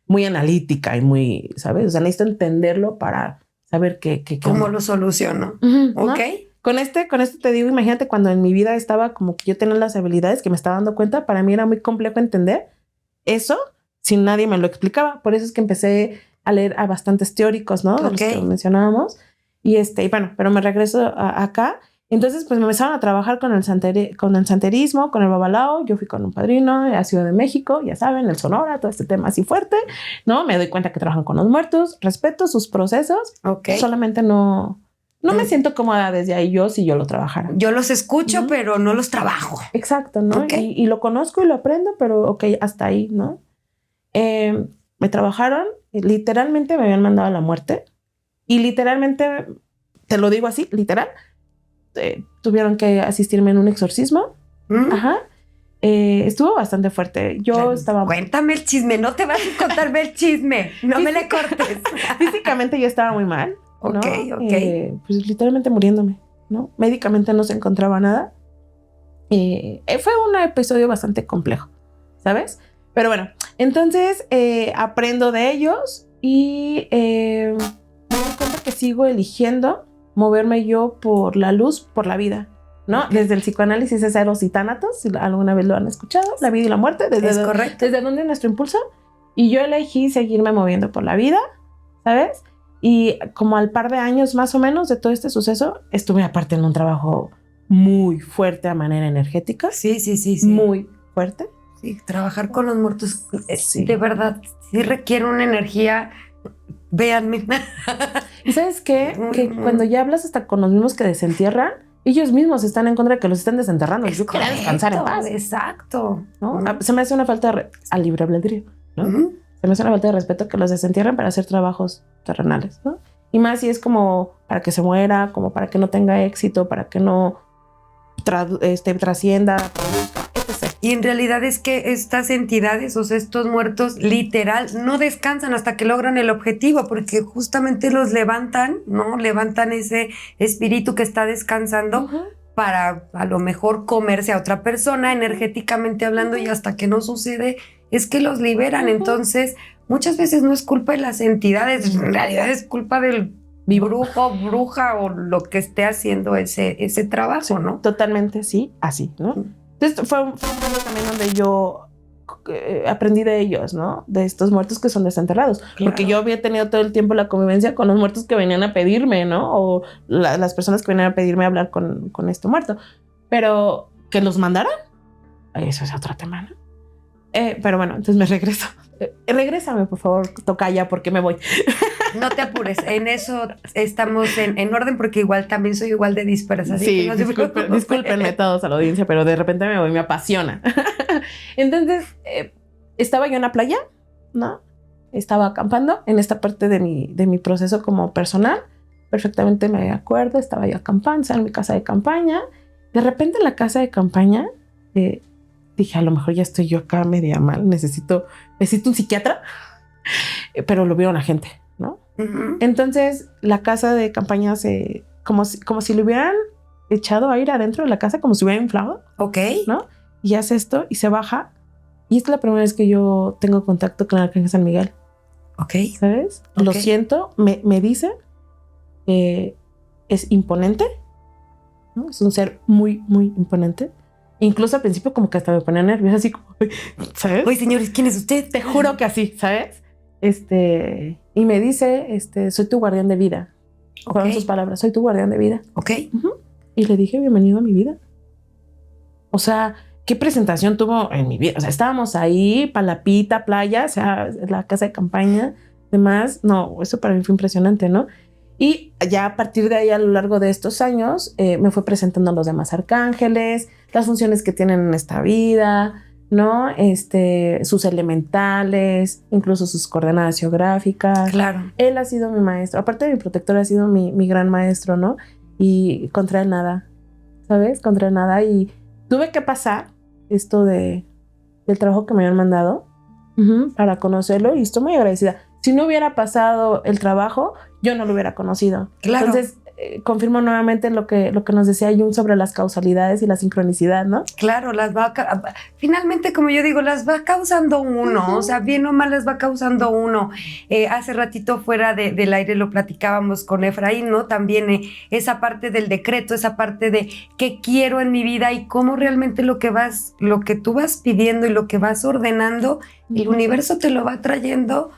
muy analítica y muy, ¿sabes? O sea, necesito entenderlo para saber cómo lo soluciono. Ok. ¿No? Con esto te digo, imagínate cuando en mi vida estaba como que yo tenía las habilidades que me estaba dando cuenta, para mí era muy complejo entender eso si nadie me lo explicaba. Por eso es que empecé a leer a bastantes teóricos, ¿no? De los que mencionábamos. Y bueno, pero me regreso acá. Entonces, pues me empezaron a trabajar con el santerismo, con el babalao. Yo fui con un padrino a Ciudad de México, ya saben, el Sonora, todo este tema así fuerte, ¿no? Me doy cuenta que trabajan con los muertos, respeto sus procesos. Ok. Solamente no me siento cómoda desde ahí si yo lo trabajara. Yo los escucho, pero no los trabajo. Exacto, ¿no? Okay. Y lo conozco y lo aprendo, pero ok, hasta ahí, ¿no? Me trabajaron, literalmente me habían mandado a la muerte. Y literalmente, te lo digo así, literal, tuvieron que asistirme en un exorcismo. Ajá. Estuvo bastante fuerte. Yo estaba... Cuéntame el chisme, no te vas a contarme el chisme, no me le cortes. Físicamente yo estaba muy mal, ¿no? Ok. Pues literalmente muriéndome, ¿no? Médicamente no se encontraba nada. Fue un episodio bastante complejo, ¿sabes? Pero bueno, entonces aprendo de ellos y me doy cuenta que sigo eligiendo moverme yo por la luz, por la vida, ¿no? Okay. Desde el psicoanálisis es Eros y Tánatos, si alguna vez lo han escuchado, la vida y la muerte, desde donde nuestro impulso. Y yo elegí seguirme moviendo por la vida, ¿sabes? Y como al par de años más o menos de todo este suceso, estuve aparte en un trabajo muy fuerte a manera energética. Sí. Muy fuerte. Sí, trabajar con los muertos, sí. De verdad, sí requiere una energía. Véanme. ¿Y sabes qué? Que cuando ya hablas hasta con los mismos que desentierran, ellos mismos están en contra de que los estén desenterrando. Yo quería descansar en paz. Exacto. ¿No? Se me hace una falta al libre albedrío, ¿no? Se me hace una falta de respeto que los desentierren para hacer trabajos terrenales, ¿no? Y más si es como para que se muera, como para que no tenga éxito, para que no trascienda, etc. Y en realidad es que estas entidades, o sea, estos muertos, literal, no descansan hasta que logran el objetivo, porque justamente los levantan, ¿no? Levantan ese espíritu que está descansando para a lo mejor comerse a otra persona, energéticamente hablando, y hasta que no sucede, es que los liberan. Entonces, muchas veces no es culpa de las entidades, en realidad es culpa del brujo, bruja o lo que esté haciendo ese trabajo, sí, ¿no? Totalmente, sí, así, ¿no? Entonces fue un momento también donde yo aprendí de ellos, ¿no? De estos muertos que son desenterrados. Claro. Porque yo había tenido todo el tiempo la convivencia con los muertos que venían a pedirme, ¿no? O las personas que venían a pedirme hablar con este muerto. Pero que los mandaran, eso es otro tema, ¿no? Pero bueno, entonces me regreso. Regrésame, por favor, tocaya, porque me voy. No te apures, en eso estamos en orden, porque igual también soy igual de dispersa. Sí, discúlpenme todos a la audiencia, pero de repente me voy, me apasiona. Entonces, estaba yo en la playa, ¿no? Estaba acampando en esta parte de mi proceso como personal. Perfectamente me acuerdo, estaba yo acampando, en mi casa de campaña. De repente en la casa de campaña dije, a lo mejor ya estoy yo acá media mal, necesito un psiquiatra, pero lo vio la gente, ¿no? Entonces la casa de campaña como si le hubieran echado aire adentro de la casa, como si hubiera inflado. Ok. ¿No? Y hace esto y se baja. Y esta es la primera vez que yo tengo contacto con el Arcángel San Miguel. Ok. ¿Sabes? Okay. Lo siento, me dice que es imponente, ¿no? Es un ser muy, muy imponente. Incluso al principio como que hasta me ponía nerviosa, así como, ¿sabes? Oye, señores, ¿quién es usted? Te juro que así, ¿sabes? Y me dice, soy tu guardián de vida. Fueron sus palabras, soy tu guardián de vida. Ok. Y le dije, bienvenido a mi vida. O sea, ¿qué presentación tuvo en mi vida? O sea, estábamos ahí, palapita, playa, o sea, la casa de campaña, demás. No, eso para mí fue impresionante, ¿no? Y ya a partir de ahí, a lo largo de estos años, me fue presentando a los demás arcángeles, las funciones que tienen en esta vida, ¿no? Sus elementales, incluso sus coordenadas geográficas. Claro. Él ha sido mi maestro. Aparte de mi protector, ha sido mi gran maestro, ¿no? Y contra él nada, ¿sabes? Contra él nada. Y tuve que pasar esto del trabajo que me habían mandado para conocerlo y estoy muy agradecida. Si no hubiera pasado el trabajo, yo no lo hubiera conocido. Claro. Entonces, confirmo nuevamente lo que nos decía Jung sobre las causalidades y la sincronicidad, ¿no? Claro, finalmente, como yo digo, las va causando uno, o sea, bien o mal las va causando uno. Hace ratito fuera del aire lo platicábamos con Efraín, ¿no? También esa parte del decreto, esa parte de qué quiero en mi vida y cómo realmente lo que tú vas pidiendo y lo que vas ordenando, el universo te lo va trayendo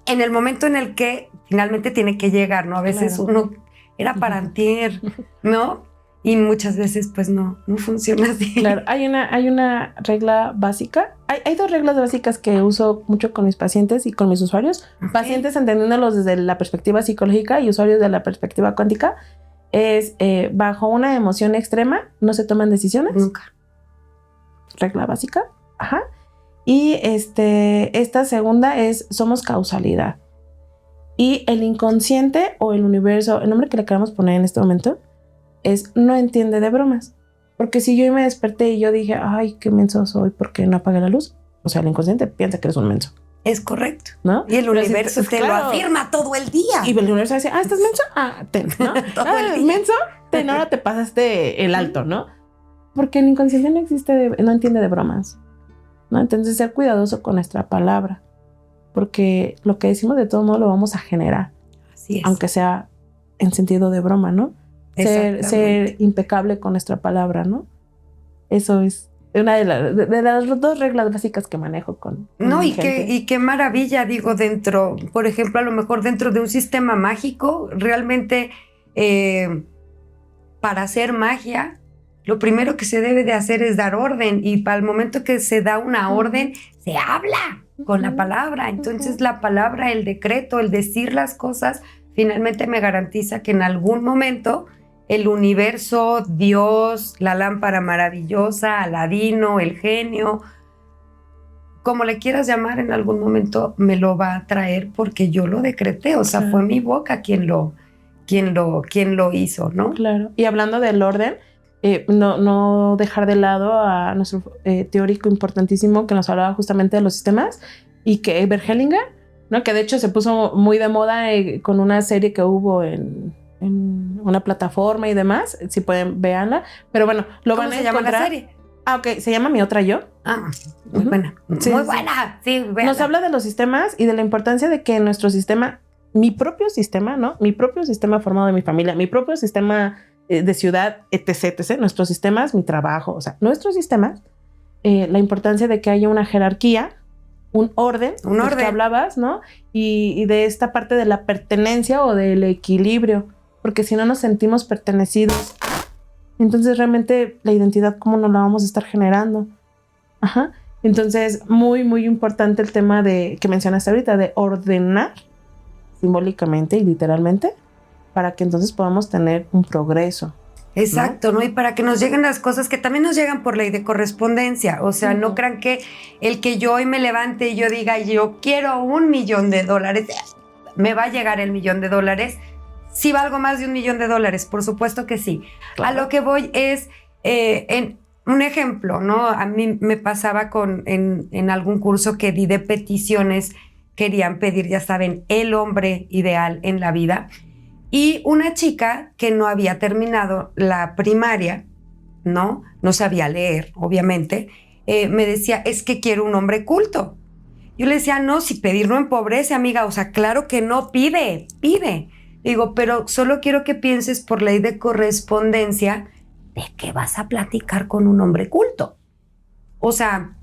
en el momento en el que finalmente tiene que llegar, ¿no? A veces uno era para antier, ¿no? Y muchas veces pues no funciona así. Claro, hay una regla básica. Hay dos reglas básicas que uso mucho con mis pacientes y con mis usuarios. Okay. Pacientes entendiéndolos desde la perspectiva psicológica y usuarios de la perspectiva cuántica. Es bajo una emoción extrema no se toman decisiones. Nunca. Regla básica. Ajá. Y esta segunda es somos causalidad. Y el inconsciente o el universo, el nombre que le queramos poner en este momento, es no entiende de bromas. Porque si yo me desperté y yo dije, ay, qué menso soy, ¿por qué no apagué la luz? O sea, el inconsciente piensa que eres un menso. Es correcto. ¿No? Y el universo te lo afirma todo el día. Y el universo dice, ¿estás menso? Ten, ¿no? Todo el día. ¿Menso? Ten, ahora te pasaste el alto, ¿no? Porque el inconsciente no entiende de bromas, ¿no? Entonces, ser cuidadoso con nuestra palabra. Porque lo que decimos de todo modo lo vamos a generar. Así es. Aunque sea en sentido de broma, ¿no? Ser impecable con nuestra palabra, ¿no? Eso es una de las dos reglas básicas que manejo con no, mi y gente. qué maravilla, digo, dentro, por ejemplo, a lo mejor dentro de un sistema mágico, realmente para hacer magia, lo primero que se debe de hacer es dar orden, y para el momento que se da una orden, se habla con la palabra. Entonces la palabra, el decreto, el decir las cosas, finalmente me garantiza que en algún momento el universo, Dios, la lámpara maravillosa, Aladino, el genio, como le quieras llamar, en algún momento me lo va a traer porque yo lo decreté. O sea, fue mi boca quien lo hizo, ¿no? Claro. Y hablando del orden, no dejar de lado a nuestro teórico importantísimo que nos hablaba justamente de los sistemas, y que Bert Hellinger, ¿no? Que de hecho se puso muy de moda con una serie que hubo en una plataforma y demás. Si pueden, véanla. Pero bueno, lo van a encontrar. ¿Cómo se llama la serie? Ok, se llama Mi Otra Yo. Muy buena. Sí, muy buena. Sí, véanla. Nos habla de los sistemas y de la importancia de que nuestro sistema, mi propio sistema, ¿no? Mi propio sistema formado de mi familia, mi propio sistema de ciudad, etc., nuestros sistemas, mi trabajo, o sea, nuestros sistemas, la importancia de que haya una jerarquía, un orden, que hablabas, ¿no? Y de esta parte de la pertenencia o del equilibrio, porque si no nos sentimos pertenecidos, entonces realmente la identidad, ¿cómo nos la vamos a estar generando? Ajá. Entonces, muy, muy importante el tema que mencionaste ahorita, de ordenar simbólicamente y literalmente, para que entonces podamos tener un progreso. Exacto, ¿no? Y para que nos lleguen las cosas que también nos llegan por ley de correspondencia. O sea, no crean que el que yo hoy me levante y yo diga, yo quiero $1,000,000, me va a llegar el $1,000,000. Sí valgo más de $1,000,000, por supuesto que sí. Claro. A lo que voy es, en un ejemplo, ¿no? A mí me pasaba en algún curso que di de peticiones, querían pedir, ya saben, el hombre ideal en la vida. Y una chica que no había terminado la primaria, no sabía leer, obviamente, me decía, es que quiero un hombre culto. Yo le decía, no, si pedir no empobrece, amiga, o sea, claro que no, pide. Digo, pero solo quiero que pienses por ley de correspondencia ¿de qué vas a platicar con un hombre culto? O sea,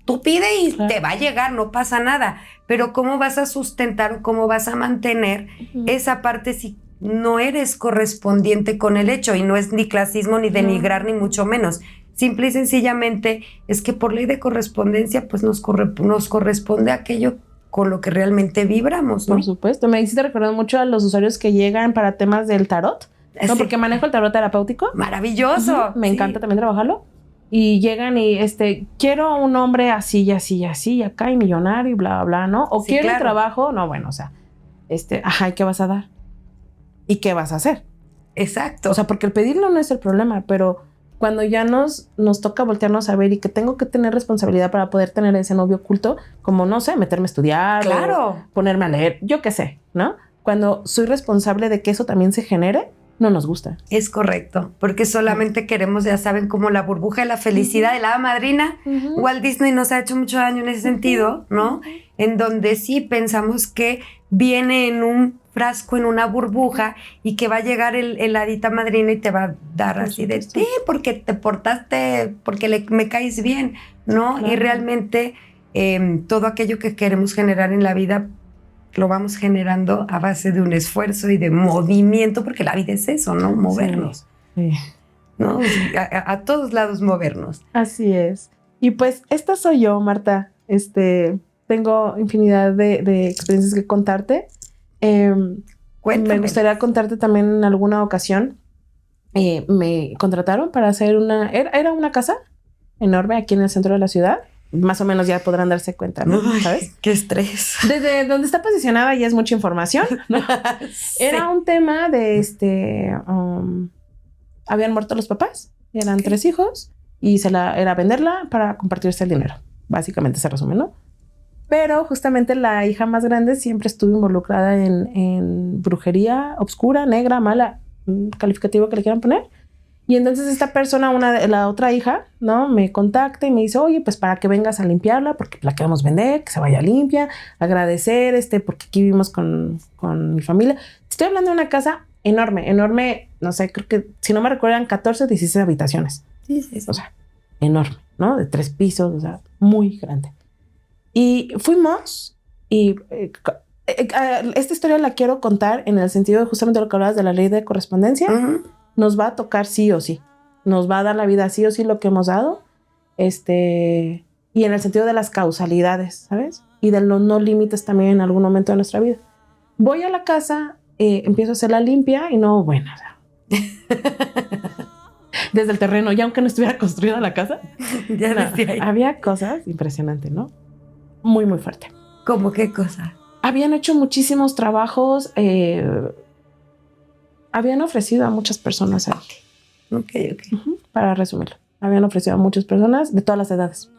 tú pide y te va a llegar, no pasa nada. Pero ¿cómo vas a sustentar o cómo vas a mantener esa parte si no eres correspondiente con el hecho? Y no es ni clasismo, ni denigrar, ni mucho menos. Simple y sencillamente es que por ley de correspondencia, pues nos corresponde aquello con lo que realmente vibramos, ¿no? Por supuesto. Me hiciste recordar mucho a los usuarios que llegan para temas del tarot, ¿no? Sí. Porque manejo el tarot terapéutico. Maravilloso. Me encanta también trabajarlo. Y llegan y quiero un hombre así y así y así, y acá y millonario y bla, bla, bla, ¿no? O quiero un trabajo, no, bueno, o sea, ¿y qué vas a dar? ¿Y qué vas a hacer? Exacto. O sea, porque el pedirlo no es el problema, pero cuando ya nos toca voltearnos a ver y que tengo que tener responsabilidad para poder tener ese novio oculto, como, no sé, meterme a estudiar, o ponerme a leer, yo qué sé, ¿no? Cuando soy responsable de que eso también se genere, no nos gusta. Es correcto, porque solamente queremos, ya saben, como la burbuja de la felicidad de la hada madrina. Walt Disney nos ha hecho mucho daño en ese sentido, ¿no? En donde sí pensamos que viene en un frasco, en una burbuja, y que va a llegar el hadita madrina y te va a dar así de ti, porque te portaste, porque me caes bien, ¿no? Claro. Y realmente todo aquello que queremos generar en la vida lo vamos generando a base de un esfuerzo y de movimiento, porque la vida es eso, ¿no? Movernos. Sí. ¿No? A todos lados movernos. Así es. Y pues esta soy yo, Marta. Tengo infinidad de experiencias que contarte. Me gustaría contarte también en alguna ocasión. Me contrataron para hacer era una casa enorme aquí en el centro de la ciudad. Más o menos ya podrán darse cuenta, ¿no? ¿Sabes? ¡Qué estrés! Desde donde está posicionada ya es mucha información, ¿no? Sí. Era un tema de habían muerto los papás, eran 3 hijos y era venderla para compartirse el dinero. Básicamente se resume, ¿no? Pero justamente la hija más grande siempre estuvo involucrada en brujería oscura, negra, mala, calificativo que le quieran poner. Y entonces esta persona, la otra hija, ¿no? Me contacta y me dice, oye, pues para que vengas a limpiarla, porque la queremos vender, que se vaya limpia, agradecer, porque aquí vivimos con mi familia. Estoy hablando de una casa enorme, no sé, creo que, si no me recuerdan, 14 o 16 habitaciones. Sí. O sea, enorme, ¿no? De 3 pisos, o sea, muy grande. Y fuimos y esta historia la quiero contar en el sentido de justamente lo que hablabas de la ley de correspondencia. Nos va a tocar sí o sí. Nos va a dar la vida sí o sí lo que hemos dado. Y en el sentido de las causalidades, ¿sabes? Y de los no límites también en algún momento de nuestra vida. Voy a la casa, empiezo a hacer la limpia y no, bueno, o sea, desde el terreno, ya aunque no estuviera construida la casa, ya no, había cosas impresionantes, ¿no? Muy, muy fuerte. ¿Cómo qué cosa? Habían hecho muchísimos trabajos, habían ofrecido a muchas personas ahí. Ok. Para resumirlo, habían ofrecido a muchas personas de todas las edades.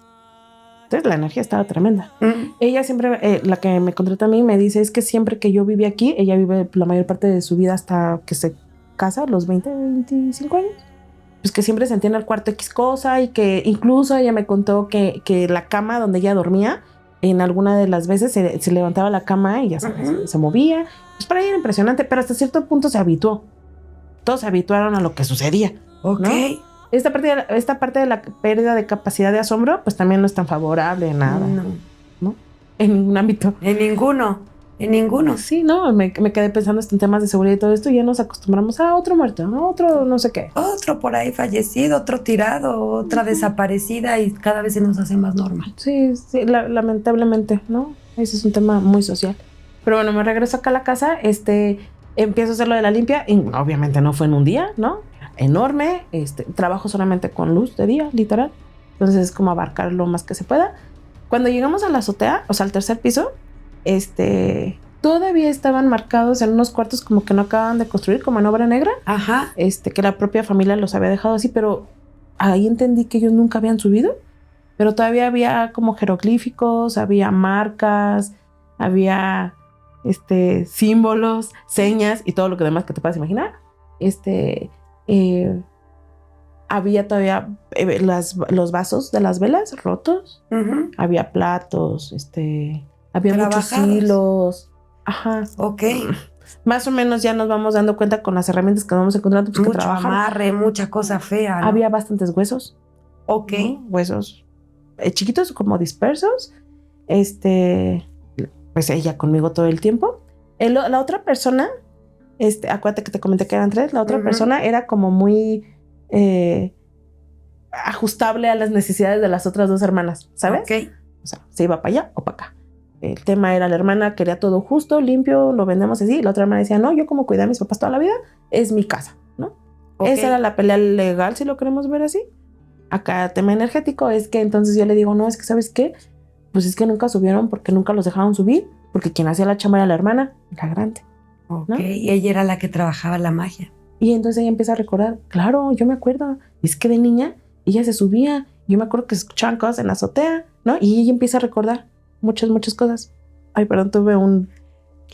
Entonces la energía estaba tremenda. Ella siempre, la que me contrata a mí, me dice, es que siempre que yo viví aquí, ella vive la mayor parte de su vida hasta que se casa, los 20, 25 años, pues que siempre sentía en el cuarto X cosa, y que incluso ella me contó que la cama donde ella dormía, en alguna de las veces se levantaba la cama y ya sabes, se movía. Pues para ella era impresionante, pero hasta cierto punto se habituó. Todos se habituaron a lo que sucedía. Ok. ¿No? Esta parte de la pérdida de capacidad de asombro, pues también no es tan favorable en nada. No. En ningún ámbito. En ninguno. Sí, no, me quedé pensando en temas de seguridad y todo esto, y ya nos acostumbramos a otro muerto, ¿no? Otro no sé qué. Otro por ahí fallecido, otro tirado, otra desaparecida, y cada vez se nos hace más normal. Sí, lamentablemente, ¿no? Ese es un tema muy social. Pero bueno, me regreso acá a la casa, empiezo a hacer lo de la limpia, y obviamente no fue en un día, ¿no? Enorme, trabajo solamente con luz de día, literal. Entonces es como abarcar lo más que se pueda. Cuando llegamos a la azotea, o sea, al 3er piso, todavía estaban marcados en unos cuartos como que no acaban de construir, como en obra negra. Ajá. Que la propia familia los había dejado así, pero ahí entendí que ellos nunca habían subido. Pero todavía había como jeroglíficos, había marcas, había símbolos, señas y todo lo que demás que te puedas imaginar. Había todavía los vasos de las velas rotos. Había platos, había muchos hilos. Ajá. Ok. Más o menos ya nos vamos dando cuenta con las herramientas que vamos encontrando. Pues, mucho que trabajan. amarre, mucha cosa fea, ¿no? Había bastantes huesos. Ok. ¿No? Huesos chiquitos, como dispersos. Pues ella conmigo todo el tiempo. La otra persona, acuérdate que te comenté que eran 3, la otra persona era como muy ajustable a las necesidades de las otras 2 hermanas, ¿sabes? Ok. O sea, se iba para allá o para acá. El tema era la hermana quería todo justo, limpio, lo vendemos así. Y la otra hermana decía, no, yo como cuidé a mis papás toda la vida, es mi casa, ¿no? Okay. Esa era la pelea legal, si lo queremos ver así. Acá el tema energético es que entonces yo le digo, no, es que ¿sabes qué? Pues es que nunca subieron porque nunca los dejaron subir, porque quien hacía la chamba era la hermana, la grande. Ok, ¿no? Y ella era la que trabajaba la magia. Y entonces ella empieza a recordar, claro, yo me acuerdo, es que de niña ella se subía, yo me acuerdo que escuchaban cosas en la azotea, ¿no? Y ella empieza a recordar muchas cosas. Ay, perdón, tuve un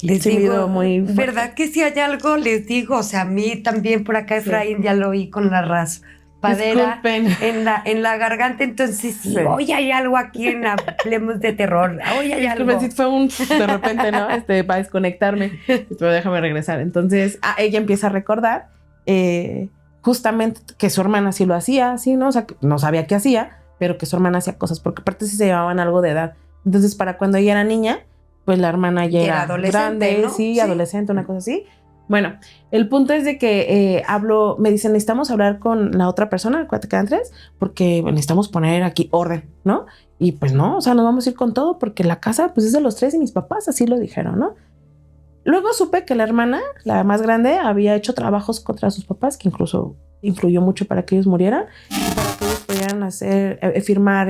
digo, muy fuerte. ¿Verdad que si hay algo? Les digo, o sea, a mí también por acá Efraín ya lo oí con la raspadera en la garganta, entonces sí, hoy hay algo aquí en Hablemos de Terror, hoy hay algo. Sí, fue de repente, ¿no? Para desconectarme, pero déjame regresar. Entonces, ella empieza a recordar justamente que su hermana sí lo hacía, ¿sí? ¿No? O sea, que no sabía qué hacía, pero que su hermana hacía cosas, porque aparte sí se llevaban algo de edad. Entonces, para cuando ella era niña, pues la hermana ya era grande, ¿no? Sí, adolescente, una cosa así. Bueno, el punto es de que me dicen, necesitamos hablar con la otra persona, acuérdate que quedan 3, porque necesitamos poner aquí orden, ¿no? Y pues no, o sea, nos vamos a ir con todo, porque la casa pues es de los 3 y mis papás así lo dijeron, ¿no? Luego supe que la hermana, la más grande, había hecho trabajos contra sus papás, que incluso influyó mucho para que ellos murieran, para que ellos pudieran firmar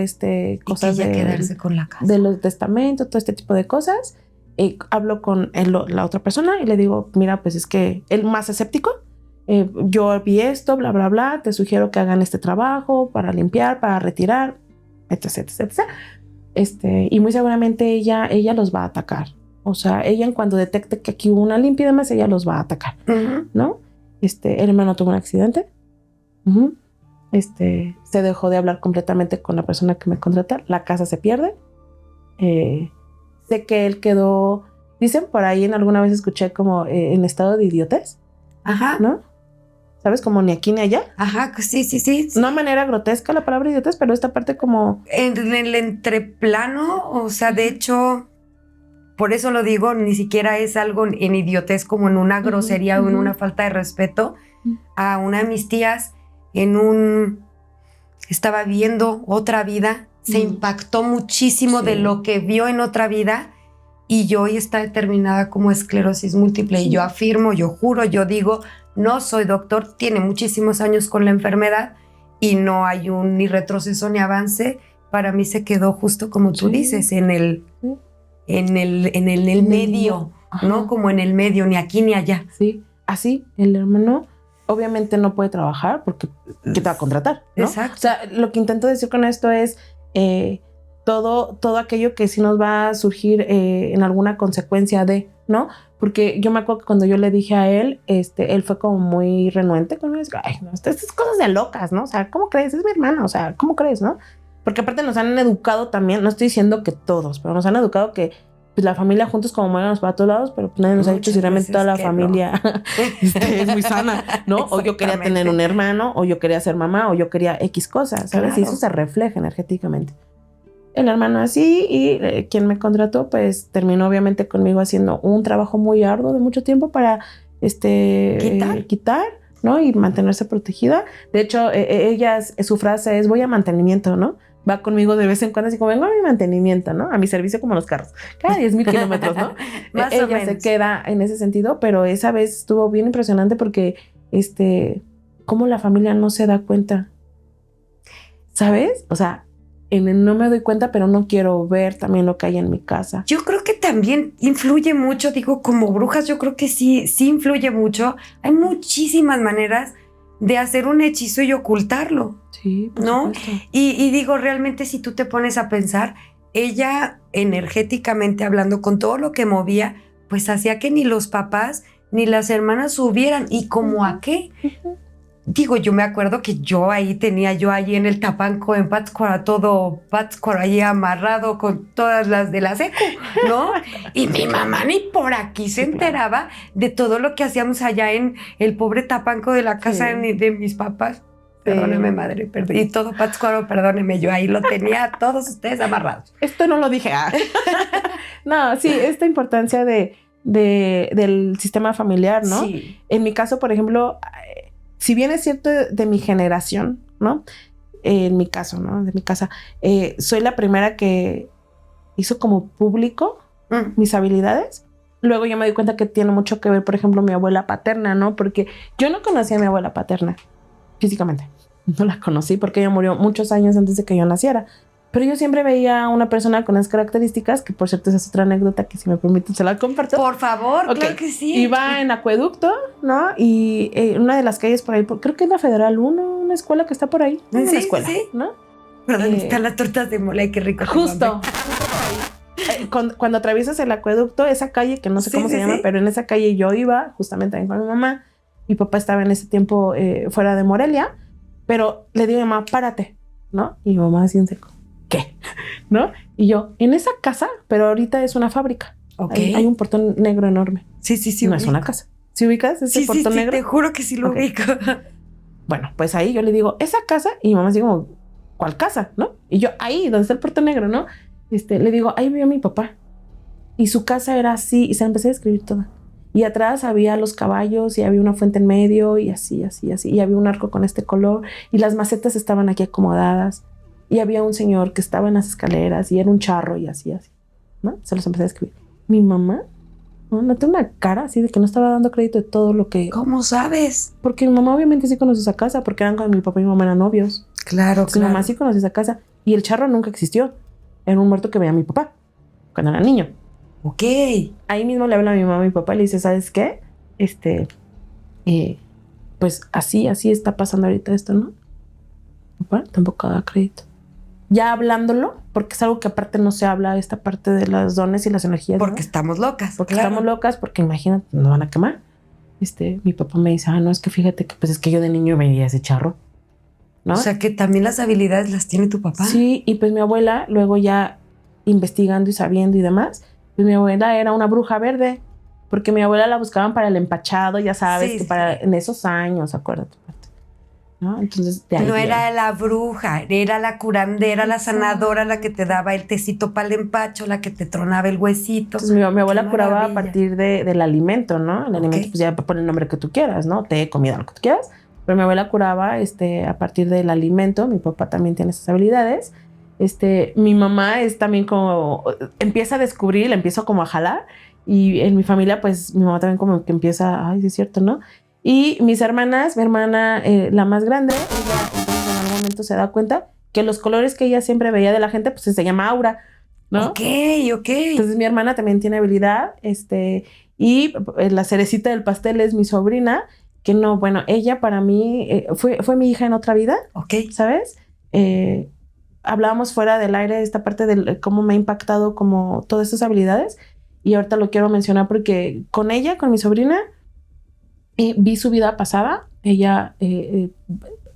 cosas de quedarse con la casa, de los testamentos, todo este tipo de cosas. Hablo con la otra persona y le digo, mira, pues es que el más escéptico, yo vi esto, bla, bla, bla, te sugiero que hagan este trabajo para limpiar, para retirar, etc, etc, etc. Y muy seguramente ella los va a atacar. O sea, ella en cuanto detecte que aquí hubo una limpia y demás, ella los va a atacar, ¿no? El hermano tuvo un accidente. Se dejó de hablar completamente con la persona que me contrata. La casa se pierde. Sé que él quedó, dicen por ahí, en alguna vez escuché como en estado de idiotez. Ajá. ¿No? ¿Sabes? Como ni aquí ni allá. Ajá, sí. No de manera grotesca la palabra idiotez, pero esta parte como... En el entreplano, o sea, de hecho, por eso lo digo, ni siquiera es algo en idiotez como en una grosería o en una falta de respeto. A una de mis tías estaba viendo otra vida, se impactó muchísimo de lo que vio en otra vida y yo hoy está determinada como esclerosis múltiple y yo afirmo, yo juro, yo digo, no soy doctor, tiene muchísimos años con la enfermedad y no hay ni retroceso ni avance. Para mí se quedó justo como tú dices, en el medio, ¿no? Como en el medio, ni aquí ni allá. Sí, así el hermano obviamente no puede trabajar porque ¿qué te va a contratar? ¿No? Exacto. O sea, lo que intento decir con esto es todo aquello que sí nos va a surgir en alguna consecuencia de, ¿no? Porque yo me acuerdo que cuando yo le dije a él, él fue como muy renuente conmigo. Ay, no, estas cosas de locas, ¿no? O sea, ¿cómo crees? Es mi hermana, o sea, ¿cómo crees, no? Porque aparte nos han educado también, no estoy diciendo que todos, pero nos han educado que pues la familia juntos como muéganos para todos lados, pero pues nadie nos ha dicho si realmente toda la familia es muy sana, ¿no? O yo quería tener un hermano, o yo quería ser mamá, o yo quería X cosas, ¿sabes? Claro. Y eso se refleja energéticamente. El hermano así, y quien me contrató, pues terminó obviamente conmigo haciendo un trabajo muy arduo de mucho tiempo para quitar, ¿no? Y mantenerse protegida. De hecho, su frase es, voy a mantenimiento, ¿no? Va conmigo de vez en cuando, así como vengo a mi mantenimiento, ¿no? A mi servicio como los carros. Cada 10,000 kilómetros, ¿no? Ella se queda en ese sentido, pero esa vez estuvo bien impresionante porque, cómo la familia no se da cuenta, ¿sabes? O sea, no me doy cuenta, pero no quiero ver también lo que hay en mi casa. Yo creo que también influye mucho, digo, como brujas, yo creo que sí influye mucho. Hay muchísimas maneras de hacer un hechizo y ocultarlo. Sí, por ¿no? supuesto. Y digo, realmente si tú te pones a pensar, ella energéticamente hablando, con todo lo que movía, pues hacía que ni los papás ni las hermanas subieran. ¿Y como a qué? digo, yo me acuerdo que yo ahí en el Tapanco, en Pátzcuaro, todo Pátzcuaro ahí amarrado con todas las de la secu, ¿no? Y mi mamá ni por aquí se enteraba de todo lo que hacíamos allá en el pobre Tapanco de la casa de mis papás. Perdóneme, madre, y todo Pátzcuaro, perdóneme, yo ahí lo tenía a todos ustedes amarrados. Esto no lo dije. No, sí, esta importancia del sistema familiar, ¿no? Sí. En mi caso, por ejemplo, si bien es cierto de mi generación, ¿no? En mi caso, ¿no? De mi casa, soy la primera que hizo como público mis habilidades. Luego yo me di cuenta que tiene mucho que ver, por ejemplo, mi abuela paterna, ¿no? Porque yo no conocía a mi abuela paterna físicamente. No la conocí porque ella murió muchos años antes de que yo naciera. Pero yo siempre veía a una persona con esas características, que por cierto esa es otra anécdota que si me permiten se la comparto. Por favor, okay. Claro que sí. Iba en Acueducto, ¿no? Y una de las calles por ahí, creo que es la Federal 1, una escuela que está por ahí. Sí, una escuela, sí. ¿no? Perdón, están las tortas de mole, qué rico. Justo. Cuando atraviesas el Acueducto, esa calle, que no sé cómo se llama, pero en esa calle yo iba, justamente también con mi mamá. Mi papá estaba en ese tiempo fuera de Morelia, pero le digo a mi mamá, párate, ¿no? Y mi mamá así en seco, ¿qué? ¿No? Y yo, en esa casa, pero ahorita es una fábrica. Okay. Hay un portón negro enorme. Sí. No es una casa. ¿Sí ubicas ese portón negro? Sí, te juro que sí lo ubico. Bueno, pues ahí yo le digo, esa casa, y mi mamá así como, ¿cuál casa? ¿No? Y yo, ahí, donde está el portón negro, ¿no? Le digo, ahí vivió mi papá. Y su casa era así, y se la empecé a describir toda. Y atrás había los caballos, y había una fuente en medio, y así. Y había un arco con este color, y las macetas estaban aquí acomodadas. Y había un señor que estaba en las escaleras, y era un charro, y así, ¿no? Se los empecé a describir. Mi mamá, ¿no? Tiene una cara así de que no estaba dando crédito de todo lo que... ¿Cómo sabes? Porque mi mamá obviamente sí conoce esa casa, porque eran cuando mi papá y mi mamá eran novios. Claro. Mi mamá sí conoce esa casa. Y el charro nunca existió. Era un muerto que veía mi papá cuando era niño. Ok. Ahí mismo le habla a mi mamá y mi papá y le dice, ¿sabes qué? Pues así está pasando ahorita esto, ¿no? Papá tampoco da crédito. Ya hablándolo, porque es algo que aparte no se habla, esta parte de los dones y las energías. Porque ¿no? estamos locas. Porque estamos locas, porque imagínate, nos van a quemar. Mi papá me dice, no, es que fíjate que pues es que yo de niño veía ese charro, ¿no? O sea, que también las habilidades las tiene tu papá. Sí, y pues mi abuela, luego ya investigando y sabiendo y demás, pues mi abuela era una bruja verde, porque mi abuela la buscaban para el empachado, ya sabes, que para en esos años, acuérdate, ¿no? Entonces, de ahí no era la bruja, era la curandera, la sanadora, la que te daba el tecito para el empacho, la que te tronaba el huesito. Entonces, mi abuela curaba a partir del alimento, ¿no? El alimento, pues ya pon el nombre que tú quieras, ¿no? Té, comida, lo que tú quieras. Pero mi abuela curaba a partir del alimento. Mi papá también tiene esas habilidades. Mi mamá es también como... Empieza a descubrir, le empiezo como a jalar. Y en mi familia, pues, mi mamá también como que empieza... Ay, sí es cierto, ¿no? Y mis hermanas, mi hermana, la más grande, ella entonces en algún momento se da cuenta que los colores que ella siempre veía de la gente, pues se llama aura, ¿no? Ok. Entonces mi hermana también tiene habilidad, y la cerecita del pastel es mi sobrina, que no, bueno, ella para mí fue mi hija en otra vida, ¿sabes? Hablábamos fuera del aire de esta parte de cómo me ha impactado como todas estas habilidades, y ahorita lo quiero mencionar porque con ella, con mi sobrina, vi su vida pasada. Ella,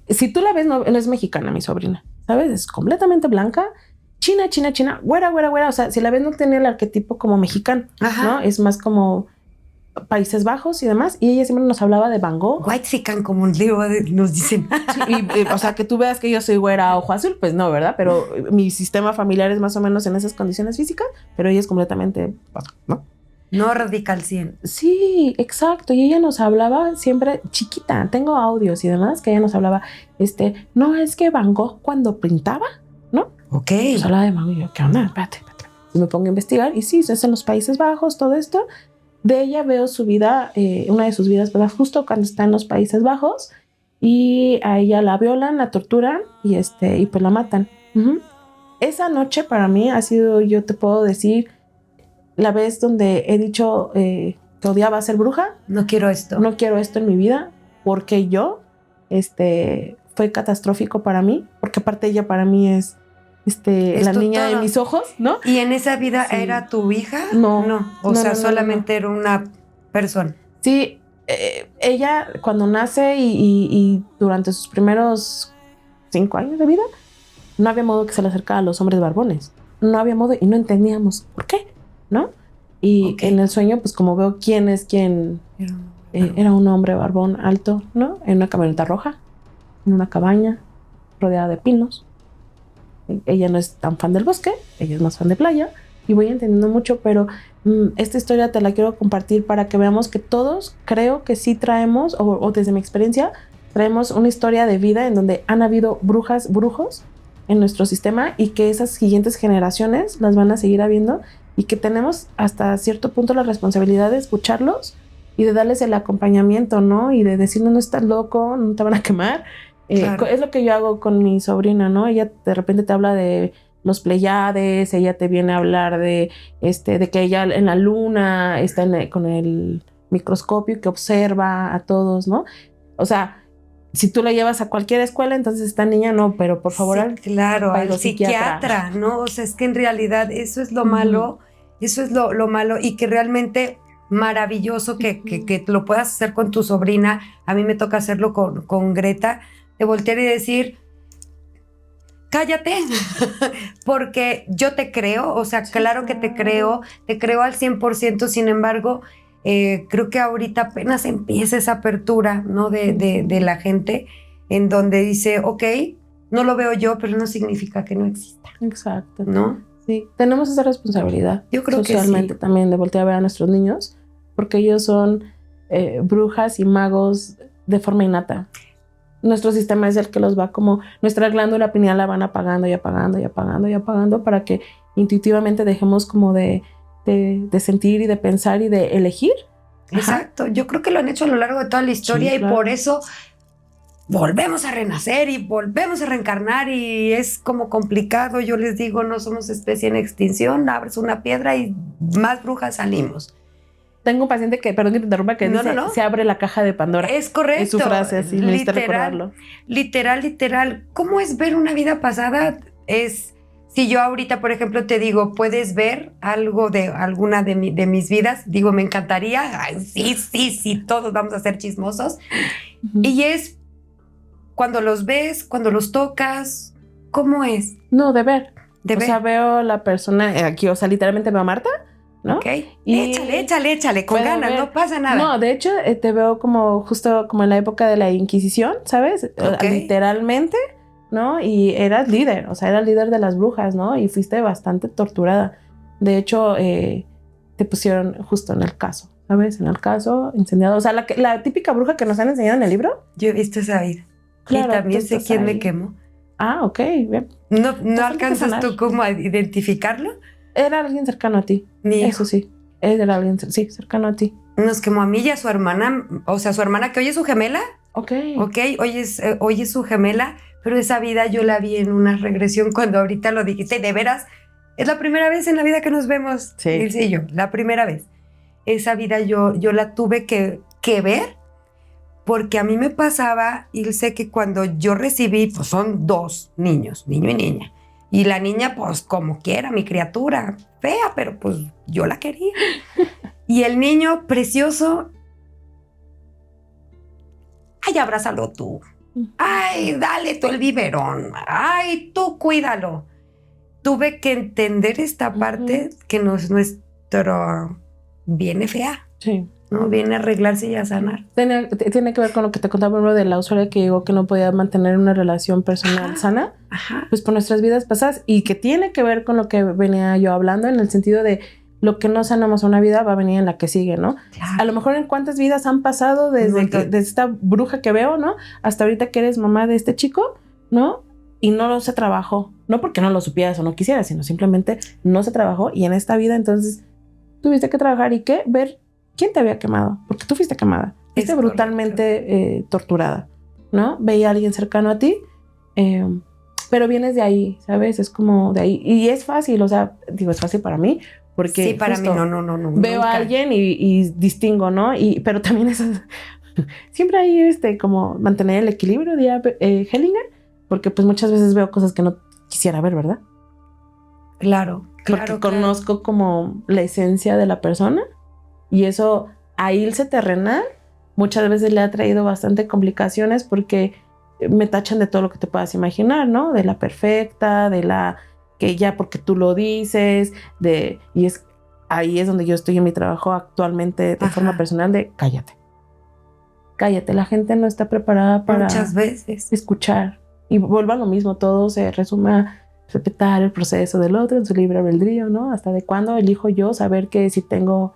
si tú la ves, no es mexicana, mi sobrina, ¿sabes? Es completamente blanca, china, güera. O sea, si la ves, no tiene el arquetipo como mexicano, ¿no? Es más como Países Bajos y demás. Y ella siempre nos hablaba de Van Gogh. Whitezican, como nos dicen. Sí, o sea, que tú veas que yo soy güera, ojo azul, pues no, ¿verdad? Pero mi sistema familiar es más o menos en esas condiciones físicas, pero ella es completamente, ¿no? No radical 100. Sí, exacto. Y ella nos hablaba siempre chiquita. Tengo audios y demás que ella nos hablaba, no, es que Van Gogh cuando pintaba, ¿no? Ok. Pues hablaba de Van Gogh y yo, ¿qué onda? Espérate. Y me pongo a investigar y sí, es en los Países Bajos, todo esto. De ella veo su vida, una de sus vidas, ¿verdad? Justo cuando está en los Países Bajos, y a ella la violan, la torturan y pues la matan. Esa noche para mí ha sido, yo te puedo decir, la vez donde he dicho que odiaba ser bruja. No quiero esto en mi vida, porque fue catastrófico para mí, porque aparte ella para mí es la niña de mis ojos, ¿no? ¿Y en esa vida era tu hija? No. O sea, solamente era una persona. Sí, ella cuando nace y durante sus primeros 5 años de vida, no había modo que se le acercara a los hombres barbones. No había modo y no entendíamos por qué, ¿no? Y en el sueño, pues como veo quién es quién, era un hombre barbón alto, ¿no? En una camioneta roja, en una cabaña rodeada de pinos. Ella no es tan fan del bosque, ella es más fan de playa y voy entendiendo mucho, pero esta historia te la quiero compartir para que veamos que todos creo que sí traemos, o desde mi experiencia, traemos una historia de vida en donde han habido brujas, brujos en nuestro sistema y que esas siguientes generaciones las van a seguir habiendo y que tenemos hasta cierto punto la responsabilidad de escucharlos y de darles el acompañamiento, ¿no? Y de decirles, no estás loco, no te van a quemar. Claro. Es lo que yo hago con mi sobrina, ¿no? Ella de repente te habla de los Pleiades, ella te viene a hablar de que ella en la luna está con el microscopio que observa a todos, ¿no? O sea, si tú la llevas a cualquier escuela, entonces esta niña no, pero por favor... Sí, claro, al psiquiatra, ¿no? O sea, es que en realidad eso es lo malo, eso es lo malo y que realmente maravilloso que lo puedas hacer con tu sobrina. A mí me toca hacerlo con Greta, de voltear y decir, cállate, porque yo te creo, o sea, claro que te creo al 100%, sin embargo, creo que ahorita apenas empieza esa apertura, ¿no? de la gente, en donde dice, ok, no lo veo yo, pero no significa que no exista. Exacto. ¿No? Sí, tenemos esa responsabilidad. Yo creo socialmente que sí. También de voltear a ver a nuestros niños, porque ellos son brujas y magos de forma innata. Nuestro sistema es el que los va como, nuestra glándula pineal la van apagando y apagando y apagando y apagando para que intuitivamente dejemos como de sentir y de pensar y de elegir. Exacto. Yo creo que lo han hecho a lo largo de toda la historia, sí, y claro. Por eso volvemos a renacer y volvemos a reencarnar y es como complicado. Yo les digo, no somos especie en extinción, abres una piedra y más brujas salimos. Tengo un paciente que, perdón que te interrumpa, que dice, se abre la caja de Pandora. Es correcto. Es su frase, así, necesito recordarlo. Literal. ¿Cómo es ver una vida pasada? Es, si yo ahorita, por ejemplo, te digo, ¿puedes ver algo de alguna de mis vidas? Digo, me encantaría. Ay, sí, todos vamos a ser chismosos. Y es cuando los ves, cuando los tocas, ¿cómo es? No, de ver. O sea, veo la persona, aquí, o sea, literalmente veo a Marta, ¿no? Ok. Y échale, con ganas, no pasa nada. No, de hecho, te veo como justo como en la época de la Inquisición, ¿sabes? Okay. Literalmente, ¿no? Y eras líder, o sea, eras líder de las brujas, ¿no? Y fuiste bastante torturada. De hecho, te pusieron justo en el caso, ¿sabes? En el caso, incendiado. O sea, la típica bruja que nos han enseñado en el libro. Yo he visto esa vida. Claro, y también sé quién me quemó. Ah, ok. Bien. ¿No alcanzas tú como a identificarlo? Era alguien cercano a ti. Eso sí. Era alguien, sí, cercano a ti. Nos quemó a mí y a su hermana. O sea, su hermana que hoy es su gemela. Ok, hoy es su gemela. Pero esa vida yo la vi en una regresión cuando ahorita lo dijiste. De veras, es la primera vez en la vida que nos vemos. Sí. Ilse y yo, la primera vez. Esa vida yo la tuve que ver. Porque a mí me pasaba, Ilse, que cuando yo recibí, pues son 2 niños, niño y niña. Y la niña, pues como quiera, mi criatura, fea, pero pues yo la quería. Y el niño precioso, ay, abrázalo tú. Ay, dale tú el biberón. Ay, tú cuídalo. Tuve que entender esta parte que nuestro viene fea. Sí. ¿No? Viene a arreglarse y a sanar. Tiene que ver con lo que te contaba uno de la usuaria que llegó que no podía mantener una relación personal sana, pues por nuestras vidas pasadas, y que tiene que ver con lo que venía yo hablando, en el sentido de lo que no sanamos a una vida va a venir en la que sigue, ¿no? Claro. A lo mejor en cuántas vidas han pasado desde esta bruja que veo, ¿no? Hasta ahorita que eres mamá de este chico, ¿no? Y no se trabajó, no porque no lo supieras o no quisieras, sino simplemente no se trabajó, y en esta vida entonces tuviste que trabajar y que ver quién te había quemado, porque tú fuiste quemada, fuiste brutalmente torturada, ¿no? Veía a alguien cercano a ti, pero vienes de ahí, ¿sabes? Es como de ahí, y es fácil, o sea, digo, es fácil para mí, porque sí, para mí no veo nunca a alguien y distingo, ¿no? Pero también es siempre hay como mantener el equilibrio, diría Hellinger, porque pues muchas veces veo cosas que no quisiera ver, ¿verdad? Claro. Porque conozco como la esencia de la persona. Y eso, a Ilse terrenal, muchas veces le ha traído bastante complicaciones porque me tachan de todo lo que te puedas imaginar, ¿no? De la perfecta, de la que ya porque tú lo dices, y es ahí es donde yo estoy en mi trabajo actualmente de forma personal de cállate. Cállate, la gente no está preparada para muchas veces escuchar. Y vuelva a lo mismo, todo se resume a respetar el proceso del otro en su libre albedrío, ¿no? Hasta de cuándo elijo yo saber que si tengo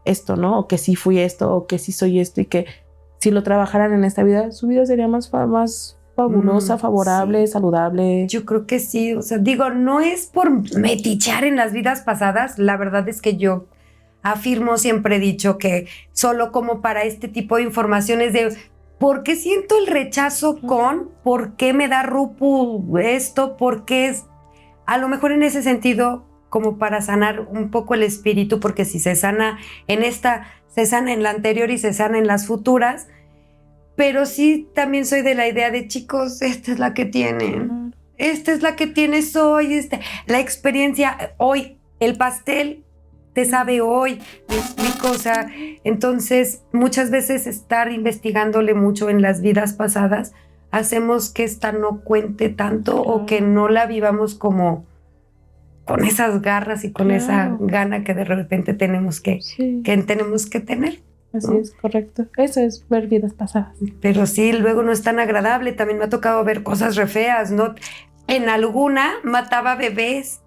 esto, ¿no? O que sí fui esto, o que sí soy esto, y que si lo trabajaran en esta vida, su vida sería más fabulosa, favorable, sí. saludable. Yo creo que sí, o sea, digo, no es por metichar en las vidas pasadas, la verdad es que yo afirmo, siempre he dicho que solo como para este tipo de informaciones de por qué siento el rechazo con, por qué me da rupu esto, por qué es, a lo mejor en ese sentido, como para sanar un poco el espíritu, porque si se sana en esta, se sana en la anterior y se sana en las futuras. Pero sí, también soy de la idea de, chicos, esta es la que tienen. Esta es la que tienes hoy. La experiencia hoy, el pastel te sabe hoy. ¿Me explico? O sea, entonces muchas veces estar investigándole mucho en las vidas pasadas hacemos que esta no cuente tanto o que no la vivamos como con esas garras y con esa gana que de repente tenemos que tenemos que tener. Así es, correcto. Eso es ver vidas pasadas. Pero sí, luego no es tan agradable. También me ha tocado ver cosas re feas, ¿no? En alguna mataba bebés,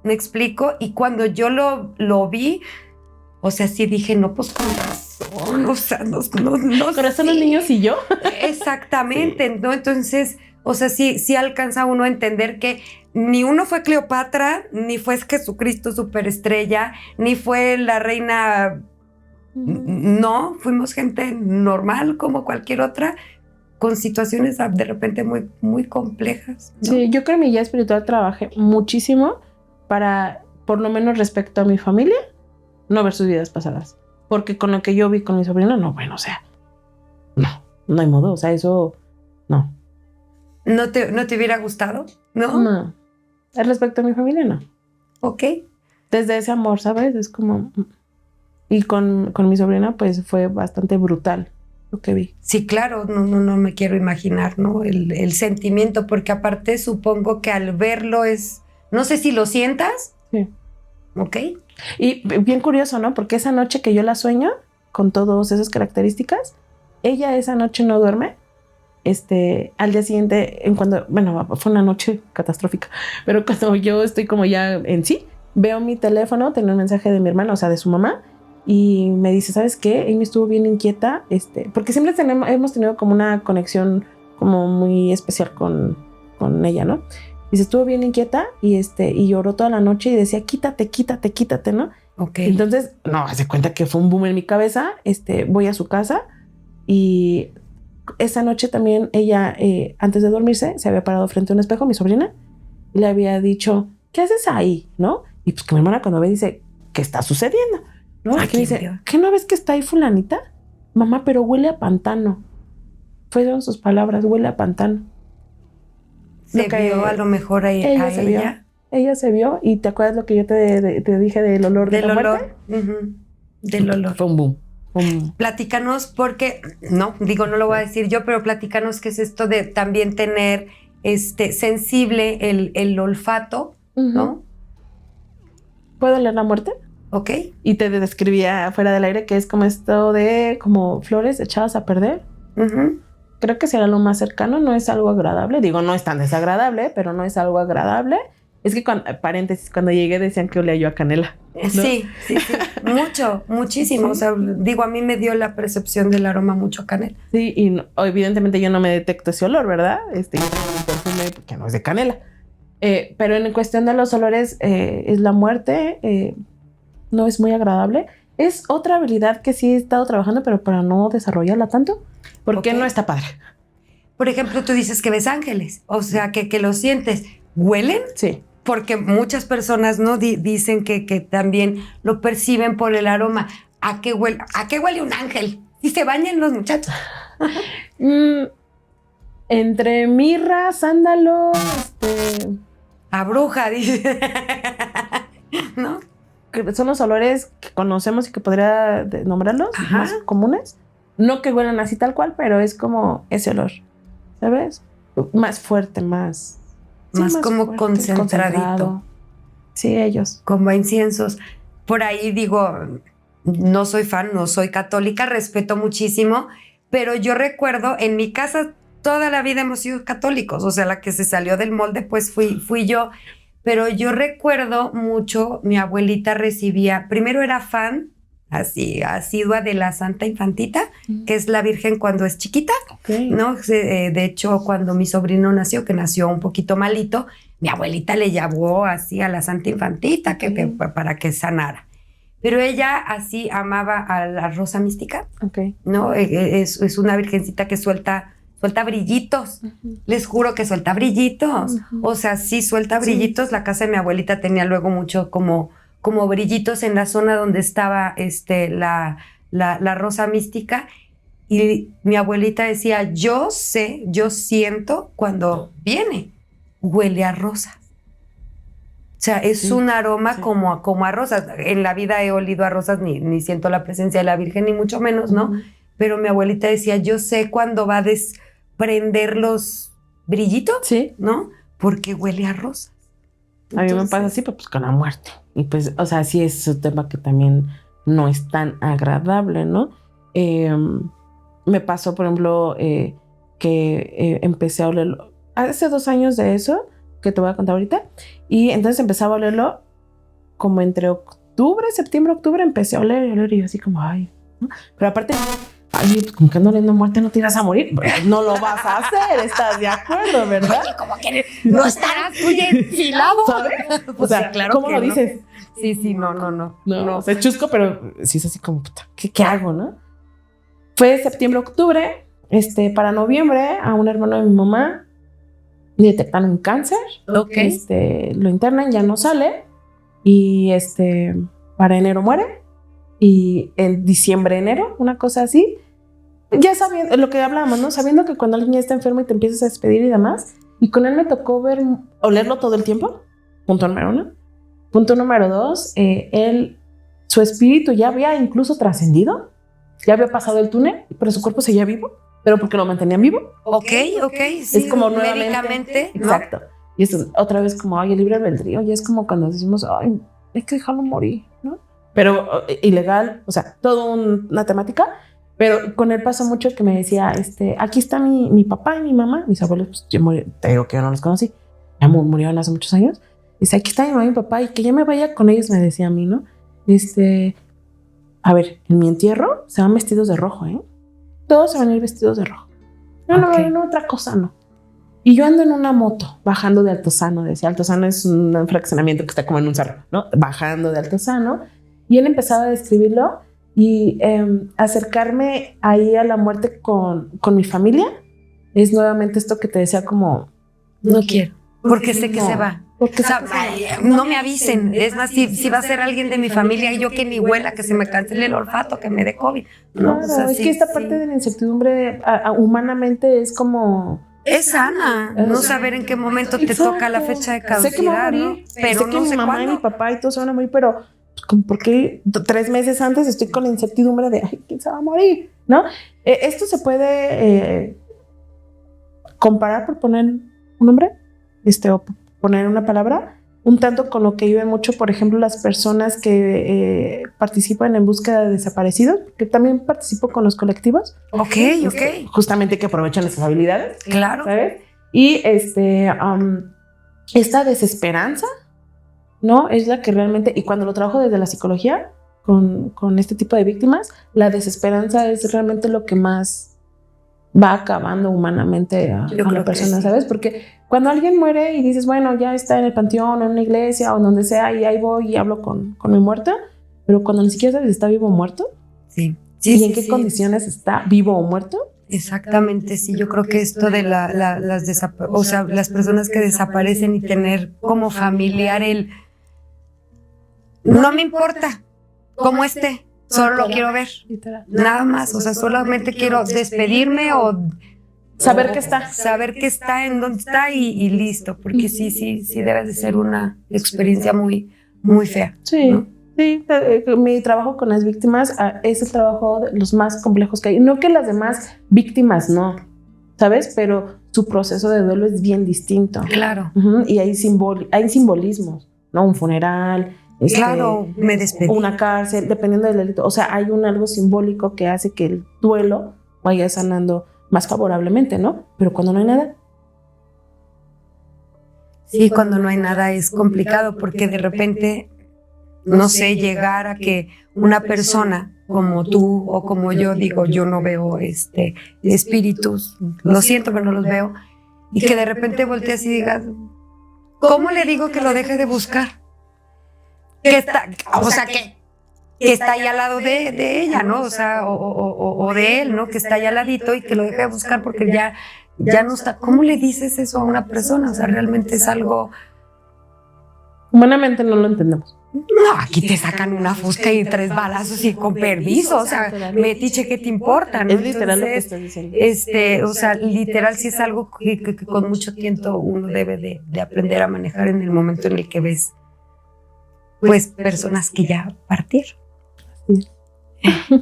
¿me explico? Y cuando yo lo vi, o sea, sí dije, no, pues con razón, o sea, no Corazón, los niños y yo. Exactamente, ¿no? Entonces, o sea, sí alcanza uno a entender que ni uno fue Cleopatra, ni fue Jesucristo superestrella, ni fue la reina... No, fuimos gente normal como cualquier otra, con situaciones de repente muy, muy complejas, ¿no? Sí, yo creo que mi guía espiritual trabajé muchísimo para, por lo menos respecto a mi familia, no ver sus vidas pasadas. Porque con lo que yo vi con mi sobrina, no, bueno, o sea, no hay modo, o sea, eso, no. ¿No te hubiera gustado? ¿No? No. Respecto a mi familia, no. Ok. Desde ese amor, ¿sabes? Es como... Y con mi sobrina, pues fue bastante brutal lo que vi. Sí, claro, no me quiero imaginar, ¿no? El sentimiento, porque aparte supongo que al verlo es, no sé si lo sientas. Sí. Ok. Y bien curioso, ¿no? Porque esa noche que yo la sueño, con todas esas características, ella esa noche no duerme. Al día siguiente, bueno, fue una noche catastrófica, pero cuando yo estoy como ya en sí, veo mi teléfono, tengo un mensaje de mi hermana, o sea, de su mamá, y me dice, ¿sabes qué? Amy estuvo bien inquieta, porque siempre hemos tenido como una conexión como muy especial con ella, ¿no? Dice, estuvo bien inquieta y lloró toda la noche y decía, quítate, ¿no? Ok. Entonces, no, hace cuenta que fue un boom en mi cabeza, voy a su casa y esa noche también ella, antes de dormirse, se había parado frente a un espejo, mi sobrina, y le había dicho, ¿qué haces ahí? ¿No? Y pues que mi hermana cuando ve dice, ¿qué está sucediendo? ¿No? Aquí dice, ¿qué no ves que está ahí fulanita? Mamá, pero huele a pantano. Fueron sus palabras, huele a pantano. Se vio a lo mejor ahí ella se vio. Ella se vio y ¿te acuerdas lo que yo te dije del olor de la muerte? Del olor. Fue un boom. Platícanos, porque, no lo voy a decir yo, pero platícanos qué es esto de también tener sensible el olfato, ¿no? ¿Puedo leer la muerte? Ok. Y te describía fuera del aire que es como esto de como flores echadas a perder. Creo que será lo más cercano, no es algo agradable. Digo, no es tan desagradable, pero no es algo agradable. Es que, paréntesis, cuando llegué decían que olía yo a canela, ¿no? Sí. Muchísimo. Sí. O sea, a mí me dio la percepción del aroma mucho a canela. Sí, y no, evidentemente yo no me detecto ese olor, ¿verdad? Yo tengo un perfume que no es de canela. Pero en cuestión de los olores, es la muerte, no es muy agradable. Es otra habilidad que sí he estado trabajando, pero para no desarrollarla tanto, porque no está padre. Por ejemplo, tú dices que ves ángeles, o sea, que lo sientes. ¿Huelen? Sí. Porque muchas personas no dicen que también lo perciben por el aroma. ¿A qué huele un ángel? ¿Y se bañan los muchachos? Entre mirra, sándalo, a bruja, dice. ¿No? Son los olores que conocemos y que podría nombrarlos más comunes. no que huelan así tal cual, pero es como ese olor, ¿sabes? Más fuerte, más como fuerte, concentradito. concentrado. Sí, ellos. Como a inciensos. Por ahí digo, no soy fan, no soy católica, respeto muchísimo, pero yo recuerdo, en mi casa toda la vida hemos sido católicos, o sea, la que se salió del molde pues fui yo, pero yo recuerdo mucho, mi abuelita recibía, primero era fan, así, asidua de la Santa Infantita, que es la Virgen cuando es chiquita, ¿no? De hecho, cuando mi sobrino nació, que nació un poquito malito, mi abuelita le llevó así a la Santa Infantita para que sanara. Pero ella así amaba a la Rosa Mística, ¿no? Es una virgencita que suelta brillitos. Les juro que suelta brillitos. O sea, sí suelta brillitos. La casa de mi abuelita tenía luego mucho como brillitos en la zona donde estaba la Rosa Mística. Y mi abuelita decía, yo siento cuando viene, huele a rosas. O sea, es un aroma como a rosas. En la vida he olido a rosas, ni siento la presencia de la Virgen, ni mucho menos, ¿no? Pero mi abuelita decía, yo sé cuándo va a desprender los brillitos, ¿no? Porque huele a rosas. A mí me pasa así, pues con la muerte. Y pues, o sea, sí es un tema que también no es tan agradable, ¿no? Me pasó, por ejemplo, que empecé a olerlo hace 2 años de eso, que te voy a contar ahorita, y entonces empezaba a olerlo como entre septiembre, octubre, empecé a oler y yo así como, ay, ¿no? Pero aparte, ay, como que ando oliendo muerte, no te irás a morir. No lo vas a hacer, ¿estás de acuerdo, verdad? Oye, como que no estarás muy enfilado, ¿sabes? O sea, claro. ¿Cómo que lo no. dices? Sí, no. No, se chusco, pero sí es así como, puta, ¿qué hago, no? Fue septiembre, octubre, para noviembre, a un hermano de mi mamá le detectan un cáncer. Lo internan, ya no sale, y para enero muere, y en diciembre, enero, una cosa así, ya sabiendo lo que hablábamos, ¿no? Sabiendo que cuando alguien ya está enfermo y te empiezas a despedir y demás, y con él me tocó olerlo todo el tiempo, punto número 1. Punto número 2, su espíritu ya había incluso trascendido, ya había pasado el túnel, pero su cuerpo seguía vivo, pero porque lo mantenían vivo. Ok, sí. Es como nuevamente. Médicamente, ¿no? Exacto. Y esto es otra vez como, ay, el libre albedrío, y es como cuando decimos, ay, hay que dejarlo morir, ¿no? Pero ilegal, o sea, todo una temática. Pero con él pasó mucho que me decía, aquí está mi papá y mi mamá, mis abuelos, pues yo te digo que yo no los conocí, ya murieron hace muchos años. Dice, aquí está mi mamá y mi papá, y que ya me vaya con ellos, me decía a mí, ¿no? A ver, en mi entierro se van vestidos de rojo, ¿eh? Todos se van a ir vestidos de rojo. No, otra cosa no. Y yo ando en una moto, bajando de Altozano, decía, Altozano es un fraccionamiento que está como en un cerro, ¿no? Bajando de Altozano, y él empezaba a describirlo, y acercarme ahí a la muerte con mi familia, es nuevamente esto que te decía como, no quiero, porque sé que se va. Porque no me avisen. Es más, si va a ser alguien de mi familia, yo que ni huela, que se me cancele el olfato, que me dé COVID. Claro, o sea, es que esta parte de la incertidumbre humanamente es como... Es sana, no saber en qué momento te toca la fecha de caducidad. Sé que me voy a morir, ¿no? Pero sé que mi mamá y mi papá y todos se van a morir, pero ¿por qué 3 meses antes estoy con la incertidumbre de, ay, ¿quién se va a morir? ¿No? Esto se puede comparar, por poner un nombre, o poner una palabra, un tanto con lo que viven mucho, por ejemplo, las personas que participan en búsqueda de desaparecidos, que también participo con los colectivos. Ok. Justamente que aprovechan esas habilidades. Claro. ¿Sabes? Y esta desesperanza, ¿no? Es la que realmente, y cuando lo trabajo desde la psicología, con este tipo de víctimas, la desesperanza es realmente lo que más va acabando humanamente a la persona, ¿sabes? Porque cuando alguien muere y dices, bueno, ya está en el panteón, en una iglesia o en donde sea, y ahí voy y hablo con mi muerta, pero cuando ni siquiera sabes si está vivo o muerto, y en qué condiciones está vivo o muerto. Exactamente, sí. Yo creo que esto de las personas que desaparecen y tener como familiar no me importa cómo esté. Solo lo quiero ver, nada más, o sea, solamente quiero despedirme o saber que está. Saber que está, en dónde está y listo, porque sí debe de ser una experiencia muy, muy fea. Sí, ¿no? Sí, mi trabajo con las víctimas es el trabajo de los más complejos que hay. No que las demás víctimas no, ¿sabes? Pero su proceso de duelo es bien distinto. Claro. Y hay simbolismos, ¿no? Un funeral, claro, me despedí. Una cárcel, dependiendo del delito. O sea, hay algo simbólico que hace que el duelo vaya sanando más favorablemente, ¿no? Pero cuando no hay nada. Sí, cuando no hay nada es complicado porque de repente, no sé, llegar a que una persona como tú o como yo, digo, yo no veo espíritus, lo siento, pero no los veo, y que de repente volteas y digas, ¿cómo le digo que lo deje de buscar? Que está, o sea, que está ahí al lado de ella, ¿no? O sea, o de él, ¿no? Que está ahí al ladito y que lo deje de buscar porque ya no está. ¿Cómo le dices eso a una persona? O sea, realmente es algo... Humanamente no lo entendemos. No, aquí te sacan una fusca y 3 balazos y con permiso, o sea, metiche, ¿qué te importa? ¿No? Es literal Entonces, lo que estás diciendo. o sea, literal sí es algo que con mucho tiempo uno debe de aprender a manejar en el momento en el que ves, pues, personas que ya partieron. Sí.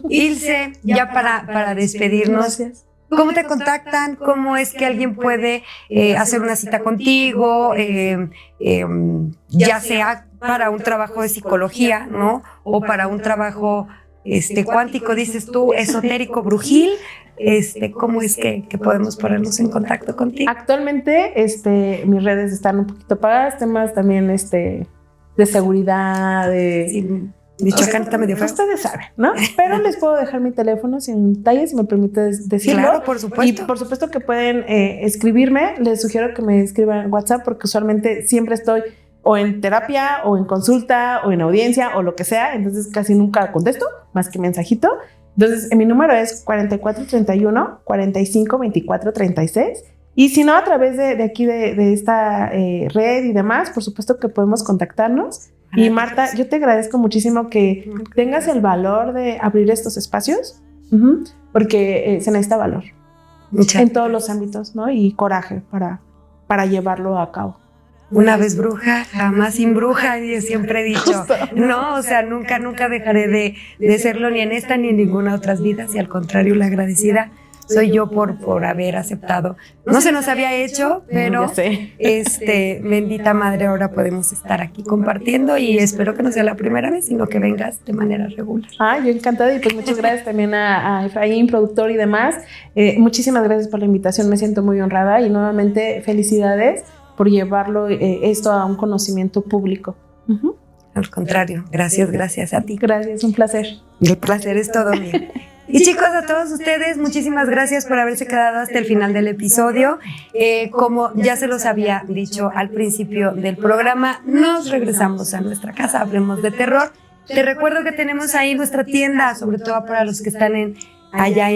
Ilse, ya para despedirnos, Gracias. ¿cómo te contactan? ¿Cómo es que alguien puede hacer una cita contigo? Ya sea para un trabajo de psicología, ¿no? O para un trabajo cuántico, dices tú, esotérico, brujil. ¿Cómo es que podemos ponernos en contacto contigo? Actualmente, mis redes están un poquito apagadas, temas también, de seguridad, Sí, Michoacán está medio feo. Ustedes saben, ¿no? Pero les puedo dejar mi teléfono sin detalle, si me permites decirlo. Claro, por supuesto. Y por supuesto que pueden escribirme. Les sugiero que me escriban en WhatsApp porque usualmente siempre estoy o en terapia o en consulta o en audiencia o lo que sea. Entonces casi nunca contesto más que mensajito. Entonces mi número es 4431 45 24 36. Y si no, a través de aquí de esta red y demás, por supuesto que podemos contactarnos. Y Marta, yo te agradezco muchísimo que tengas el valor de abrir estos espacios, porque se necesita valor en todos los ámbitos, ¿no? Y coraje para llevarlo a cabo. Una vez bruja, jamás sin bruja, y siempre he dicho, no, o sea, nunca dejaré de serlo ni en esta ni en ninguna otras vidas, y al contrario, la agradecida soy yo por haber aceptado. No se nos había hecho, pero bendita madre, ahora podemos estar aquí compartiendo y espero que no sea la primera vez, sino que vengas de manera regular. Yo encantada, y pues muchas gracias también a Efraín, productor y demás. Muchísimas gracias por la invitación, me siento muy honrada y nuevamente felicidades por llevarlo esto a un conocimiento público. Al contrario, gracias a ti. Gracias, un placer. El placer es todo mío. Y chicos, a todos ustedes, muchísimas gracias por haberse quedado hasta el final del episodio. Como ya se los había dicho al principio del programa, nos regresamos a nuestra casa, hablemos de terror. Te recuerdo que tenemos ahí nuestra tienda, sobre todo para los que están allá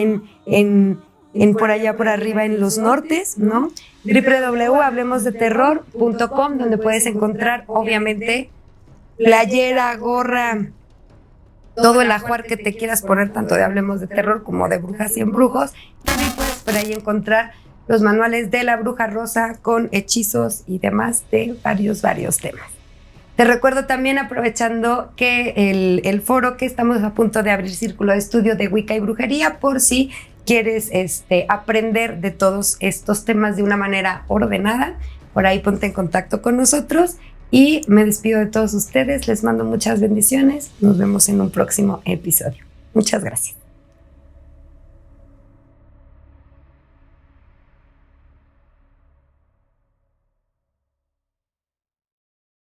por allá por arriba en los nortes, ¿no? www.hablemosdeterror.com, donde puedes encontrar, obviamente, playera, gorra, todo el ajuar que te quieras poner, tanto de Hablemos de Terror como de Brujas y Embrujos. También puedes por ahí encontrar los manuales de la Bruja Rosa con hechizos y demás de varios temas. Te recuerdo también, aprovechando que el foro, que estamos a punto de abrir círculo de estudio de Wicca y brujería, por si quieres aprender de todos estos temas de una manera ordenada, por ahí ponte en contacto con nosotros. Y me despido de todos ustedes, les mando muchas bendiciones, nos vemos en un próximo episodio. Muchas gracias.